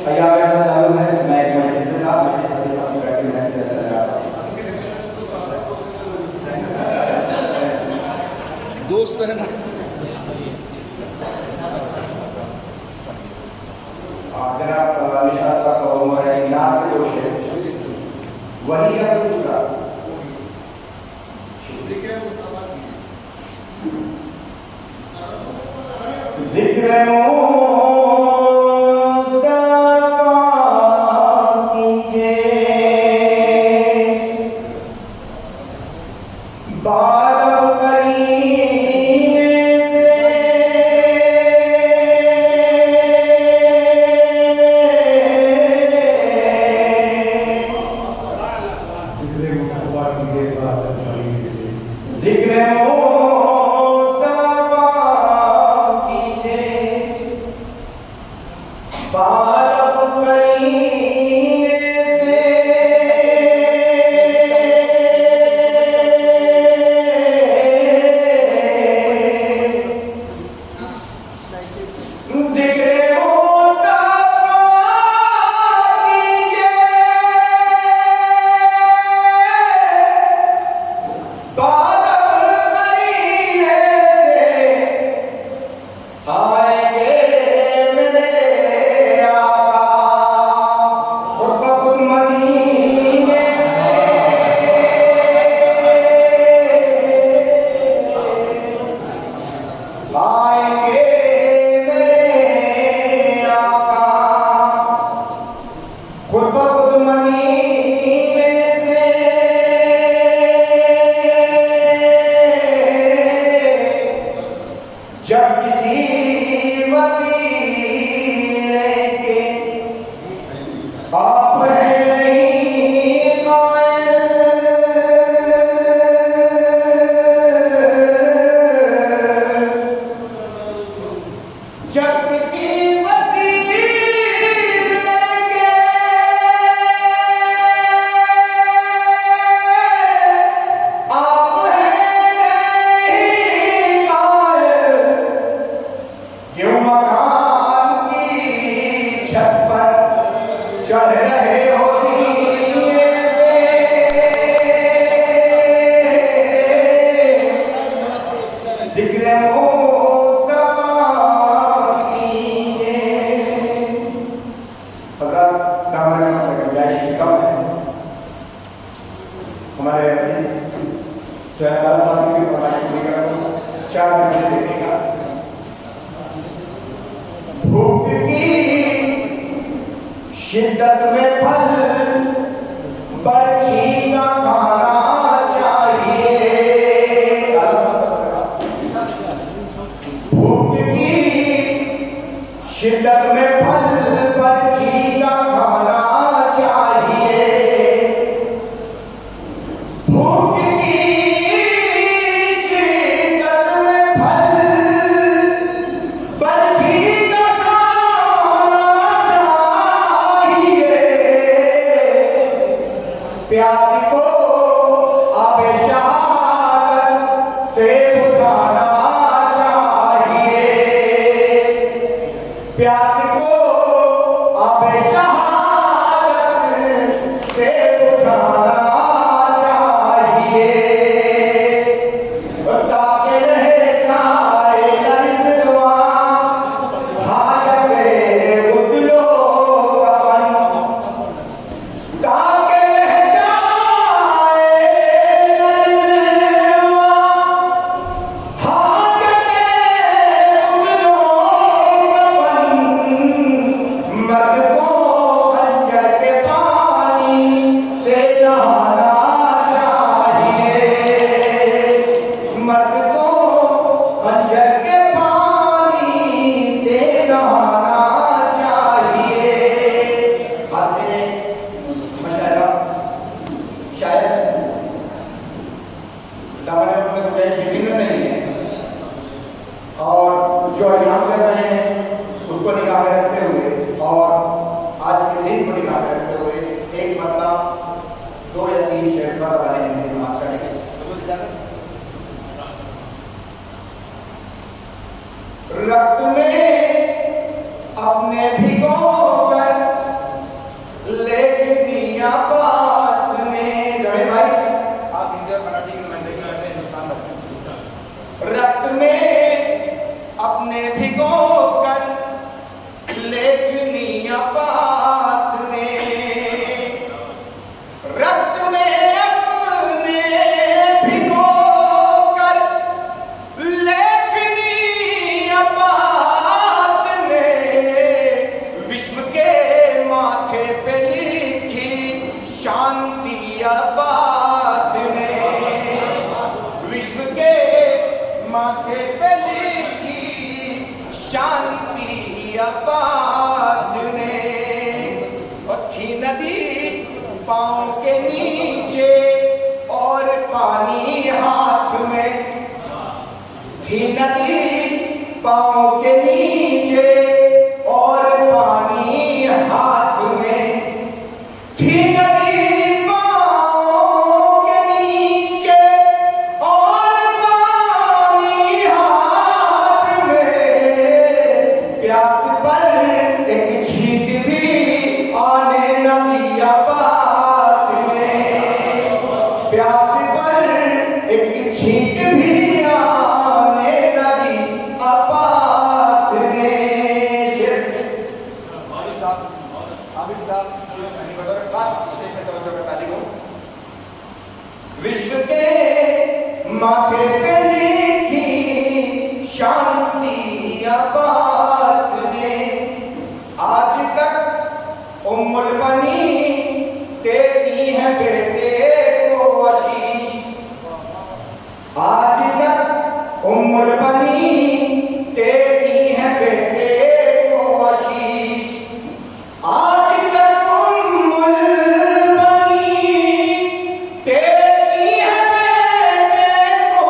तैयार रहना चालू है। मैं एक मजलिस से था, मजलिस अपनी बैठी मैं चल रहा दोस्त है ना, जनाब निशात साहब का उम्र है इनाम के जोश है वही है दूसरा जिक्र छत पर चढ़ रहे अपनी फरमाइश पूरी कर दूं। 4 मिनट देखिएगा। भूख की शिद्दत में फल बर्छी का खाना चाहिए। भूख की शिद्दत में फल बर्छी का खाना चाहिए। भूख की शिद्दत में फल बर्छी का खाना चाहिए। प्यास को आबे शहादत से बुझाना चाहिए। प्यास को आबे शहादत से बुझाना चाहिए। ताकि रहे जाए लरिज़वा हाजत गुस्लो का बन। ताकि रह जाए लरिज़वा हाजत गुस्लो का बन। मर्द को खंजर के पानी से नहाना चाहिए। मर्द को खंजर के पानी से नहाना चाहिए। आपने माशाअल्लाह शायद दामन में मुझे यकीन नहीं है, और जो अयाम चल रहे हैं उसको निगाह में रखते हुए और आज के दिन को निगाह में रखते हुए एक बंदा 2 या 3 शेर का बने हैं समाज करेंगे। रक्त में अपने भिगोकर लेखनिया पास में। जमे भाई आप हिंदी और मराठी में मंडे करते हैं हिंदुस्तान में। रक्त में अपने भिगोकर लेखनिया पास में। रक्त में अपने भिगोकर लेखनिया पास में। विश्व के माथे पे लिखी शांति आबाद में। विश्व के माथे पे लिखी शांति आबाद में। और थी नदी पांव के नीचे और पानी हाथ में। थी नदी पांव के नीचे और पानी हाथ में। थी नदी पांव के नीचे और पानी हाथ में। प्यास पर एक छींट भी आने न दिया पास में। प्यास पर एक छींट भी आने न दिया पास में। शेर आबिद साहब विश्व के माथे पे लिखी शांति आबाद ने। आज तक उम्र बनी देती है बेटे को आशीष। आज तक उम्र बनी देती है बेटे को आशीष। आज तक उम्र बनी देती है बेटे को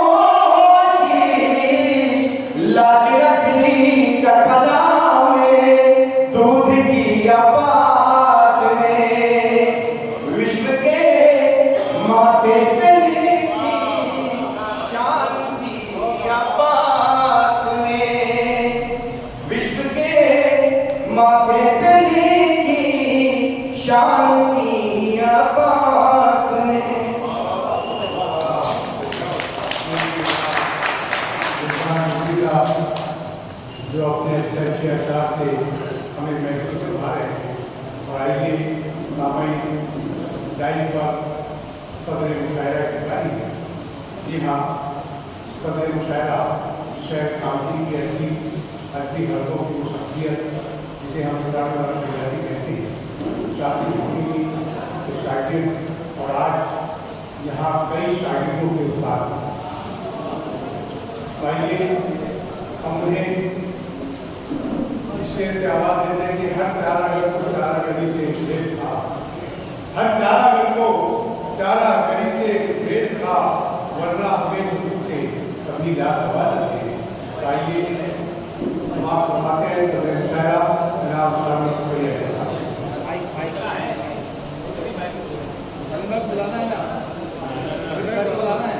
आशीष। लाज रखनी करबला में दूध की आवाज में। विश्व के माथे पे लिखी शांति आवाज में। विश्व के माथे पे लिखी शांति आवाज में। जो अपने अच्छे अशार से हमें महसूस करवा रहे हैं। और आइए नामाई डायरी पर सदर मुशायरा की तारीख है। जी हाँ, सदर मुशायरा शेख कामती की अच्छी हरकों की वो शख्सियत जिसे हम सिराजी कहते हैं, शादी होनी के शागिर्द और आज यहाँ कई शागिर्दों के उस्ताद। आइए हम उन्हें शेर से आवाज देते हैं कि हर चारागर को चारागरी से भेद था, हर चारागर को चारागरी से भेद था, वरना हमें उनके कभी लाजवाब थे। आइए समाप्त फरमाते हैं सदर मुशायरा जनाब बुलाना है ना, बुलाना है।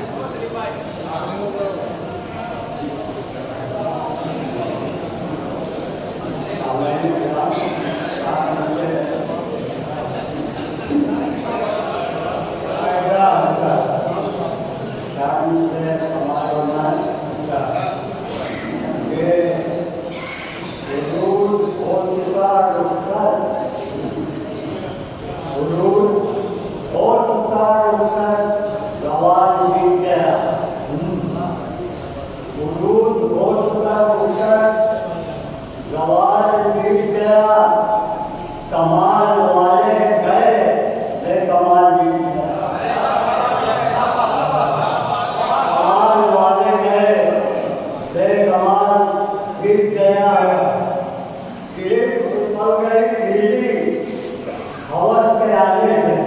कमाल वाले गए, कमाल जीत गया। कमाल वाले गए, कमाल जीत गया। पड़ गई बिजली हवस के आगे में,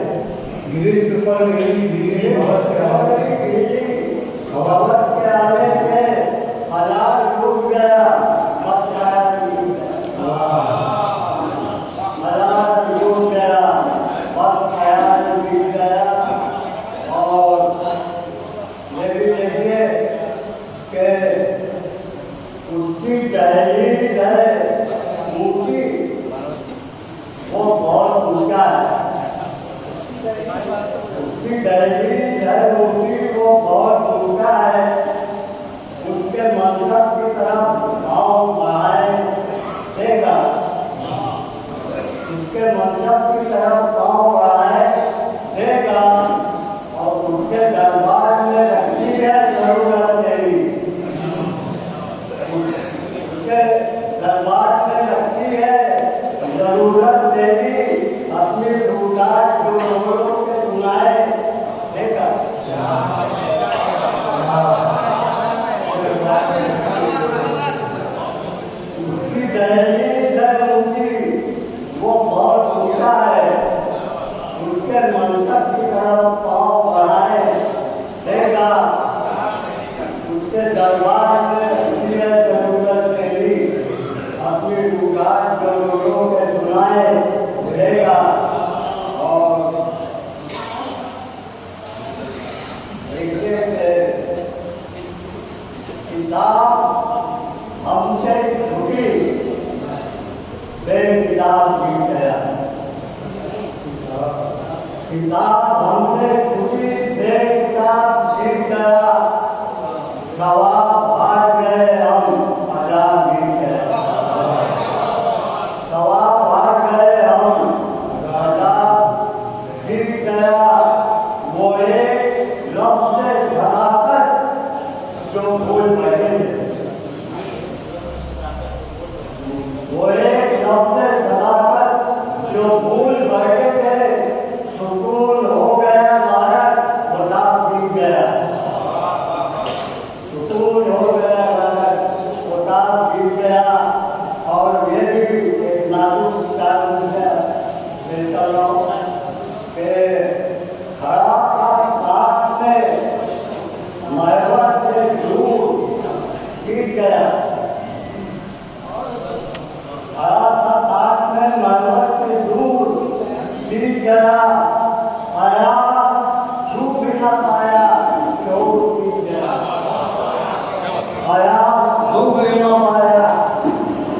गिरिश पड़ गई बिजली हवस के आगे, हवस के आगे में हजार डूब गया, मत छाया डूब गया, हजार डूब गया, मत छाया डूब गया। और ये भी देखिए कि उसकी दहलीज है ऊंची, वो बहुत ऊंचा है, उसकी दहलीज है ऊंची, वो बहुत ऊंचा है। उसके मतलब की तरफ भाव बढ़ाए देगा, उसके मतलब की तरफ भाव बढ़ाए देगा। और उसके दरबार में रखी है जरूरत तेरी, उसके दरबार में रखी है जरूरत तेरी, अपनी फूटात जो लोगों के सुनाए देगा। उसकी दहलीज है ऊंची, वो बहुत ऊंचा है, उसके मनसब की तरफ पाँव बढ़ाए देगा। उसके दरबार में रखी है जरूरत तेरी, अपनी पुकार जो लोगों के सुनाए देगा। और देखिए किताब हमसे झुकी, बेकिताब जीत गया। किताब हमसे झुकी, बेकिताब जीत गया। सवाब भाग गए हम, आजाद जीत गया। सवाब भाग गए हम, आजाद जीत गया। वो एक लफ्ज़ से धड़ाकर जो भूल बैठे, वो एक लफ्ज़ से धड़ाकर जो भूल बैठे थे, सुकून हो गया भारत, बता जीत गया। सुकून हो गया भारत, बता जीत गया। और ये भी एक नाजुक कारण है देता हूँ कि खड़ा था साथ में महबत से दूर जीत गया। खड़ा था साथ में महबत से दूर जीत गया। आया छू भी न पाया, क्यों जीत गया। आया छू भी न पाया,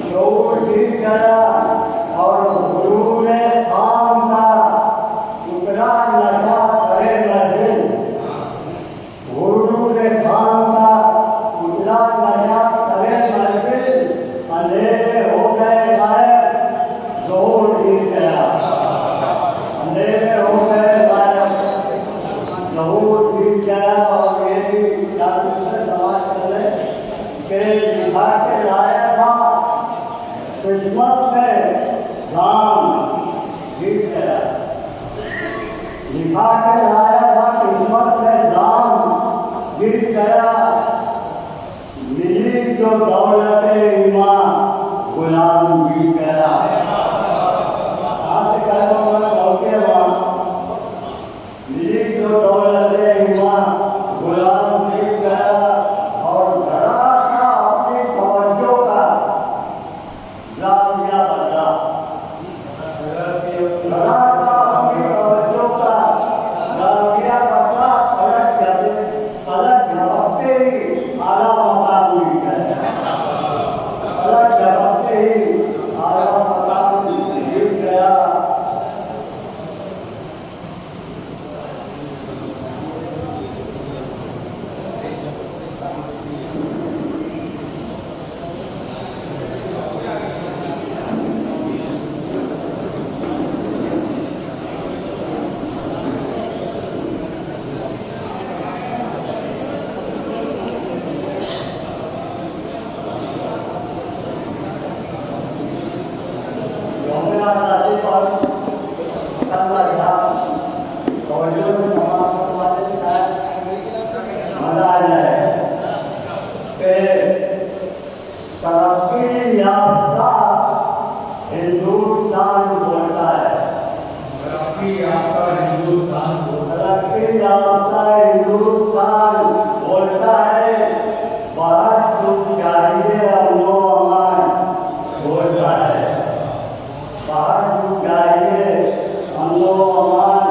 क्यों जीत गया। और गुरु ने काम था, उतना नशा करे न दिल। गुरु ने काम था, उतना नशा करे न दिल। अंधेरे हो गए गायब, जोर जीत गया। अंधेरे हो गए गायब, जोर जीत गया। और ये भी समाज किस्मत में राम जीत गया। लिखा के लाया था किस्मत में राम जीत गया। मिली जो दौलत ईमान गुलाम जीत गया। आज करो लौटे मिली जो दौलत ईमान गुलाम जीत गया। और जरा सा अपनी तवज्जो का जामिया बदला। जरा सा अपनी तवज्जो का जामिया बदला। पलक झपकते ही आला मकाम मिल गया। पलक झपकते ही आला मकाम मिल गया। तरक्की याफ्ता हिंदुस्तान बोलता है। तरक्की याफ्ता हिंदुस्तान बोलता है। भारत जो चाहिए अमनो अमान बोलता है। भारत जो चाहिए अमनो अमान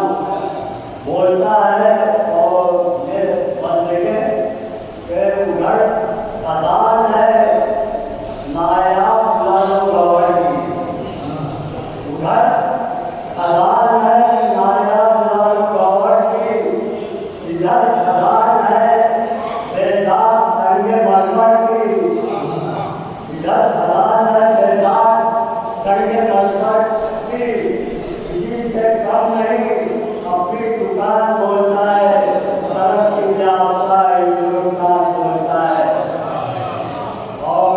बोलता है। और ये बंदे के उधर अदान है नायाब लालो गवर्नी। उधर अदान है नायाब लालो गवर्नी। इधर अदान है बेदार तंगे मरमर की। इधर अदान है बेदार तंगे मरमर की। किसी से कम नहीं अपनी दुकान बोलता है। तरक्की याफ्ता हिंदुस्तान बोलता है। और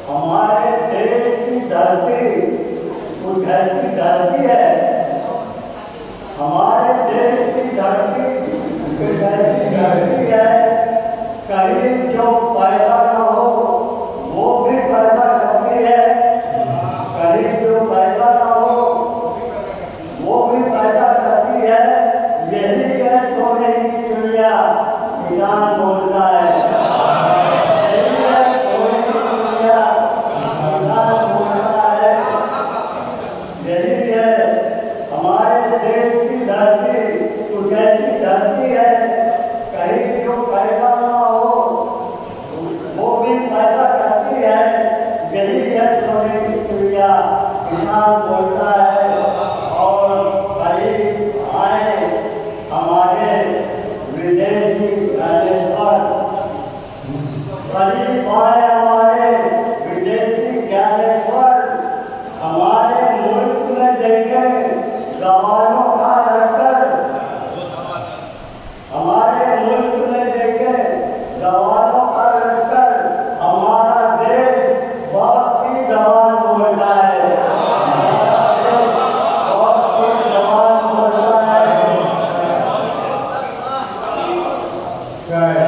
हमारे देश की धरती कुछ ऐसी धरती है। हमारे देश की धरती कुछ ऐसी धरती है। कहीं जो पैदा न हो वो भी पैदा करती है। कहीं जो पैदा न हो वो भी पैदा करती है। यही है सोने की चिड़िया किसान बोलता है। यही है सोने की चिड़िया किसान बोलता है। यही है हमारे देश की धरती कुछ ऐसी धरती है। कहीं जो पैदा न हो वो भी पैदा करती है। यही है सोने की चिड़िया किसान बोलता है। और करीब आए हमारे विदेशी ज्ञानेश्वर। करीब आए हमारे विदेशी ज्ञानेश्वर। हमारे मुल्क में देखे जवानों का लश्कर। हमारे मुल्क में देखे जवानों का लश्कर। हमारा देश बहुत ही जवान बोलता है। हमारा देश बहुत ही जवान बोलता है।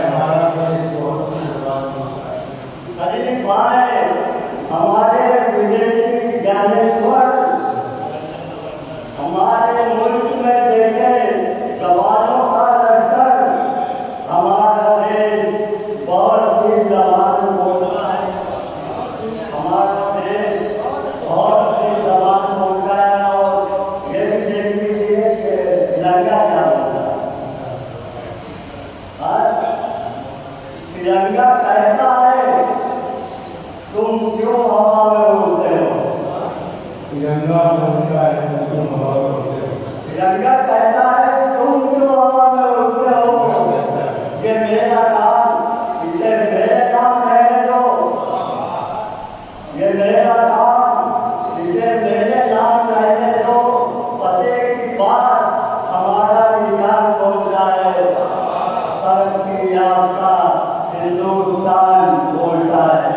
हमारा देश बहुत ही जवान बोलता है। करीब आए हमारे विदेशी ज्ञानेश्वर। हमारे मुल्क में देखे जवानों का लश्कर। हमारा देश बहुत ही जवान बोलता है। हमारा देश बहुत ही जवान बोलता है। और ये भी देख लीजिए कि तिरंगा क्या होता है। तिरंगा कहता है तुम क्यों हवा में उड़ते हो। तिरंगा बोलता है तुम हवा में उड़ते हो। तिरंगा कहता है तुम क्यों हवा में उड़ते हो। ये मेरा काम इसे मेरे काम रहने दो। ये मेरा काम इसे मेरे नाम रहने दो। पते की बात हमारा निशान बोलता है। तरक्की याफ्ता हिंदुस्तान बोलता है।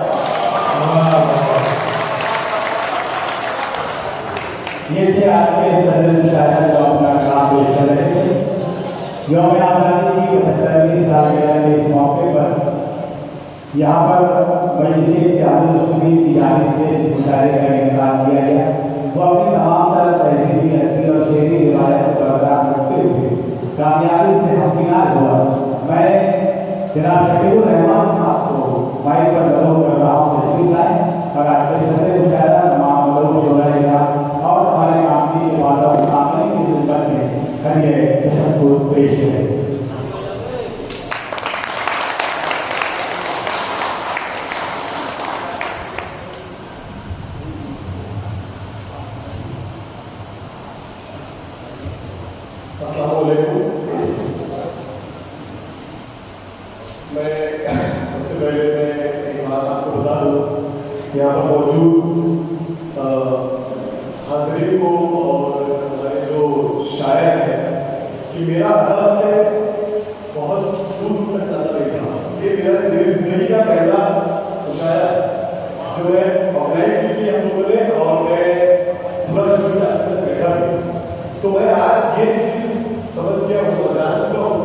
आज के सदन शायद जो अपना कलाम पेश कर रहे थे, यौम आज़ादी की 75वीं सालगिरह के इस मौके पर यहाँ पर मजलिस-ए-इत्तेहादुल-मुस्लिमीन की जानिब से इस मुशायरे का इनेकाद किया गया। वो अपनी तमाम तरह तहजीबी, अदबी और शेरी रिवायत को बरकरार रखते हुए कामयाबी से हमकिनार हुआ। मैं जनाब शकीबुर रहमान साहब को माइक पर दलों कर रहा हूँ, तशरीफ लाएं और आज के सदर मुशायरा तमाम लोग शोराएगा और हमारे काम की इबादत सामने की खिदमत में खड़े तशक्कुर पेश करें। यहाँ पर मौजूद हाज़रीन को और हमारे जो शायर हैं कि मेरा अदब से बहुत दूर तक जाना नहीं था। ये मेरी ज़िंदगी का पहला मुशायरा जो है ऑर्गेनाइज की हम लोगों ने, और मैं पूरा शुरू से आज तक बैठा भी। तो मैं आज ये चीज़ समझ गया हूँ, जान चुका हूँ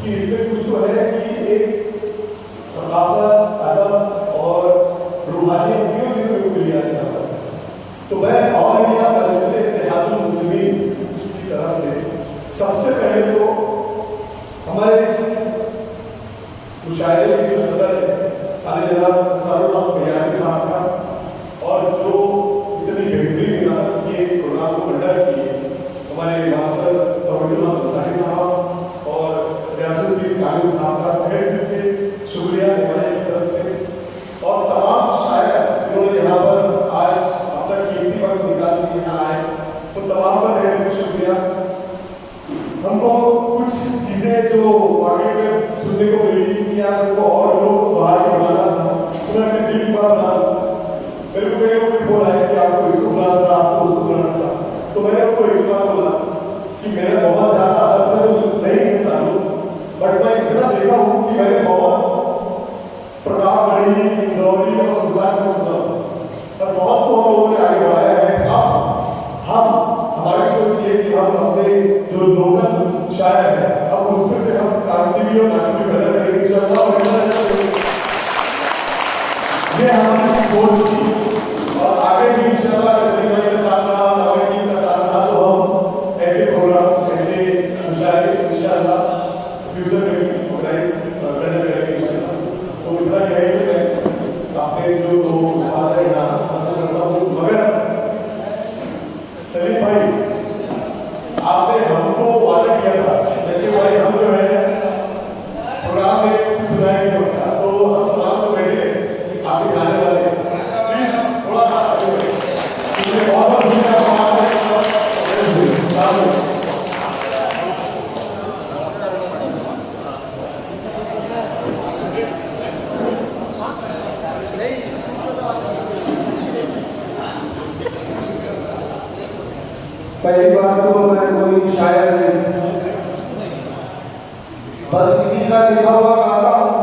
कि इसमें कुछ तो है कि एक सकाफत, अदब और रूहानी चीज़ों को लिया जाता है। तो मैं और इंडिया मजलिस-ए-इत्तेहादुल-मुस्लिमीन की तरफ से सबसे पहले तो हमारे इस मुशायरे के जो सदर आले जनाब असरारुल्लाह बयानी साहब का, और जो इतनी बेहतरीन इरादत की प्रोग्राम को कंडक्ट किए, हमारे मास्टर तौहीदुल्लाह अंसारी साहब और रियाजुद्दीन कामिल साहब का तहे दिल से शुक्रिया हमारे की तरफ से, और तमाम शायर जिन्होंने यहाँ पर आज अपना कीमती वक्त निकाल के यहाँ आए, तो तमाम का तहे दिल से शुक्रिया। हमको कुछ चीज़ें जो वाकई में सुनने को मिली कि यार हमको और लोगों को बाहर के बनाना था, तो मैं अपने दिल की बात बना मेरे को कई लोग फोन आए कि आपको इसको बुलाना था, आपको उसको बुलाना था। तो मैंने उनको एक बात बोला कि मेरे बहुत ज़्यादा अवसर नहीं मिलता हूँ, बट मैं इतना देखा हूँ कि मैंने बहुत प्रतापगढ़ी, इंदौरी और सुल्तान को सुना, और बहुत तो लोगों ने आगे बढ़ाया है। अब हमारी सोच ये कि हम अपने जो लोकल शायर हैं, अब उसमें से हम क्रांति और नाट्य पैदा करेंगे इंशाअल्लाह। ये हमारी सोच थी, और आगे भी इंशाअल्लाह सलीम भाई का साथ रहा, हमारी टीम का साथ रहा, तो हम ऐसे प्रोग्राम, ऐसे मुशायरे इंशाअल्लाह फ्यूचर में भी ऑर्गेनाइज करेंगे इंशाअल्लाह। तो इतना कहेंगे मैं आपने जो बात है करता हूँ, मगर सलीम भाई आपने हमको वादा किया था कि भाई हम जो है प्रोग्राम में सुनाएंगे होता, तो हम प्रोग्राम में बैठे आगे जाने वाले, प्लीज थोड़ा सा बहुत पहली बात तो मैं कोई शायर नहीं, बस इन्हीं का लिखा हुआ गाता हूँ।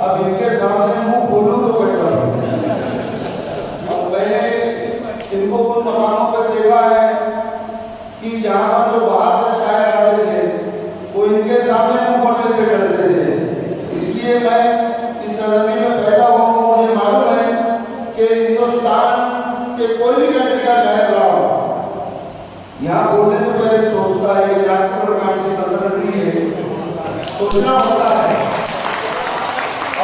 अब इनके सामने मुंह खोलूं तो कैसा हो। अब मैंने इनको उन मकामों पर देखा है कि जहाँ पर जो बाहर से शायर आते थे वो इनके सामने मुंह खोलने से डरते थे। इसलिए मैं इस सरजमी में पैदा हुआ हूँ। मुझे मालूम है कि हिंदुस्तान के कोई भी कंट्री का शायर रहा हो, यहाँ बोलने से पहले सोचता है कि जाति प्रकार की सल्तनत नहीं है, सोचना होता है।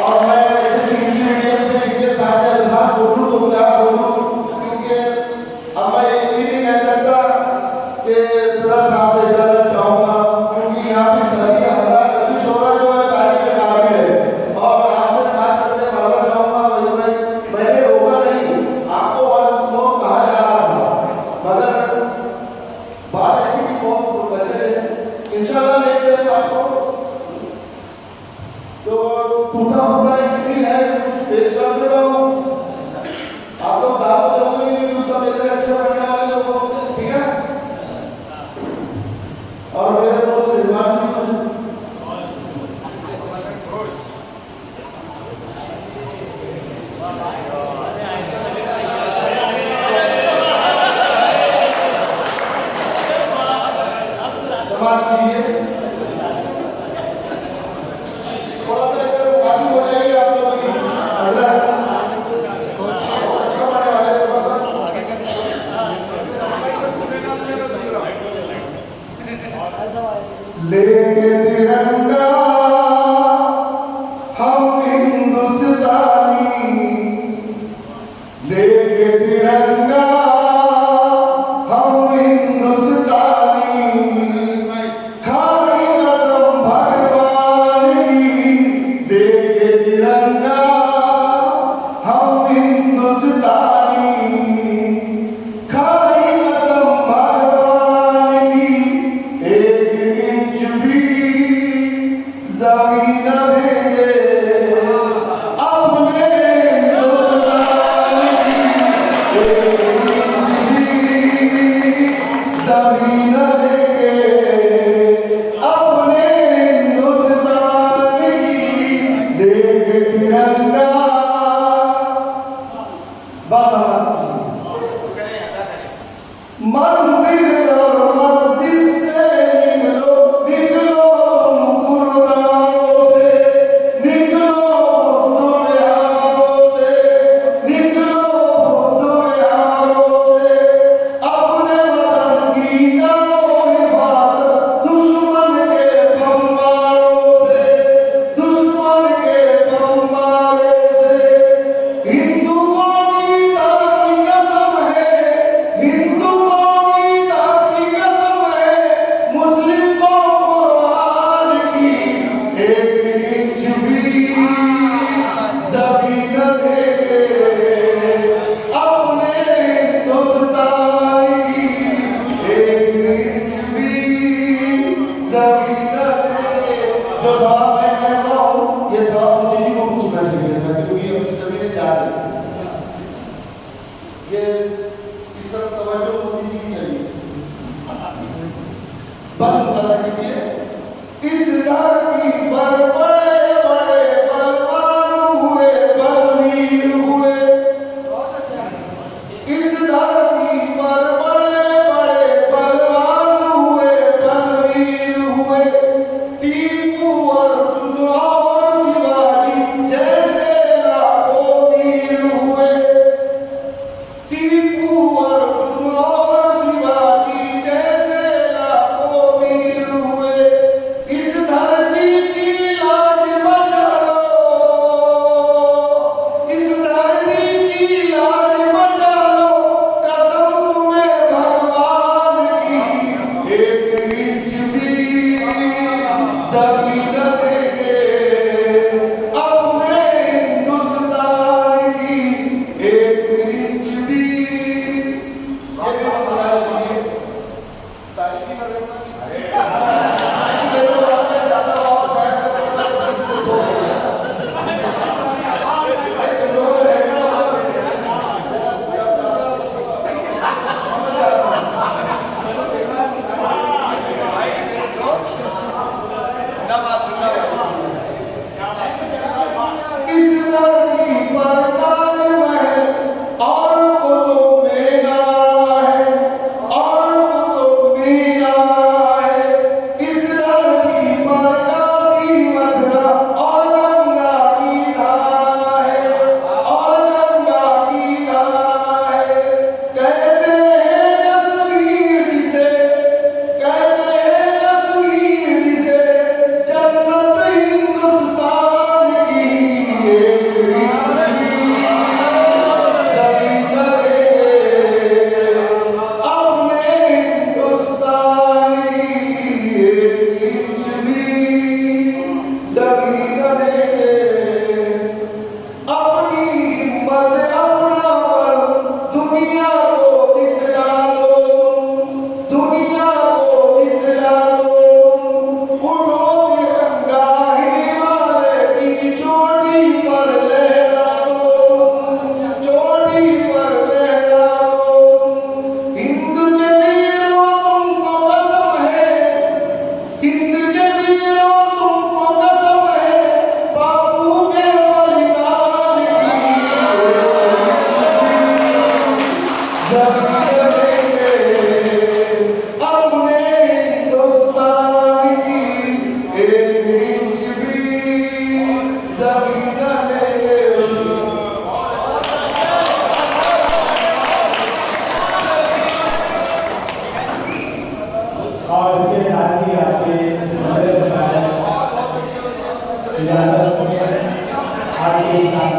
और मैं वैसे हिंदी मीडियम से इनके सामने अल्फाज बोलूँ तो क्या बोलूँ, क्योंकि अब मैं ये नहीं कह सकता कि सदर साहब से इजाजत चाहूँगा, क्योंकि यहाँ पे सभी हमारा सभी शोरा जो है तारीफ के काबिल है। और आपसे खास करके मालूम चाहूँगा, मैंने रोका नहीं, आपको और कहा जा रहा था, मगर बात ऐसी की बहुत बचे है। इंशाअल्लाह नेक्स्ट टाइम आपको तो टूटा फूटा इसी है कुछ पेश कर दे रहा हूँ। आप लोग दावत दोगे कि दूसरा मेरे अच्छे पढ़ने वाले लोगों को, ठीक है। और मेरे दोस्त रिजवान जी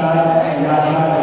साथ यात्रा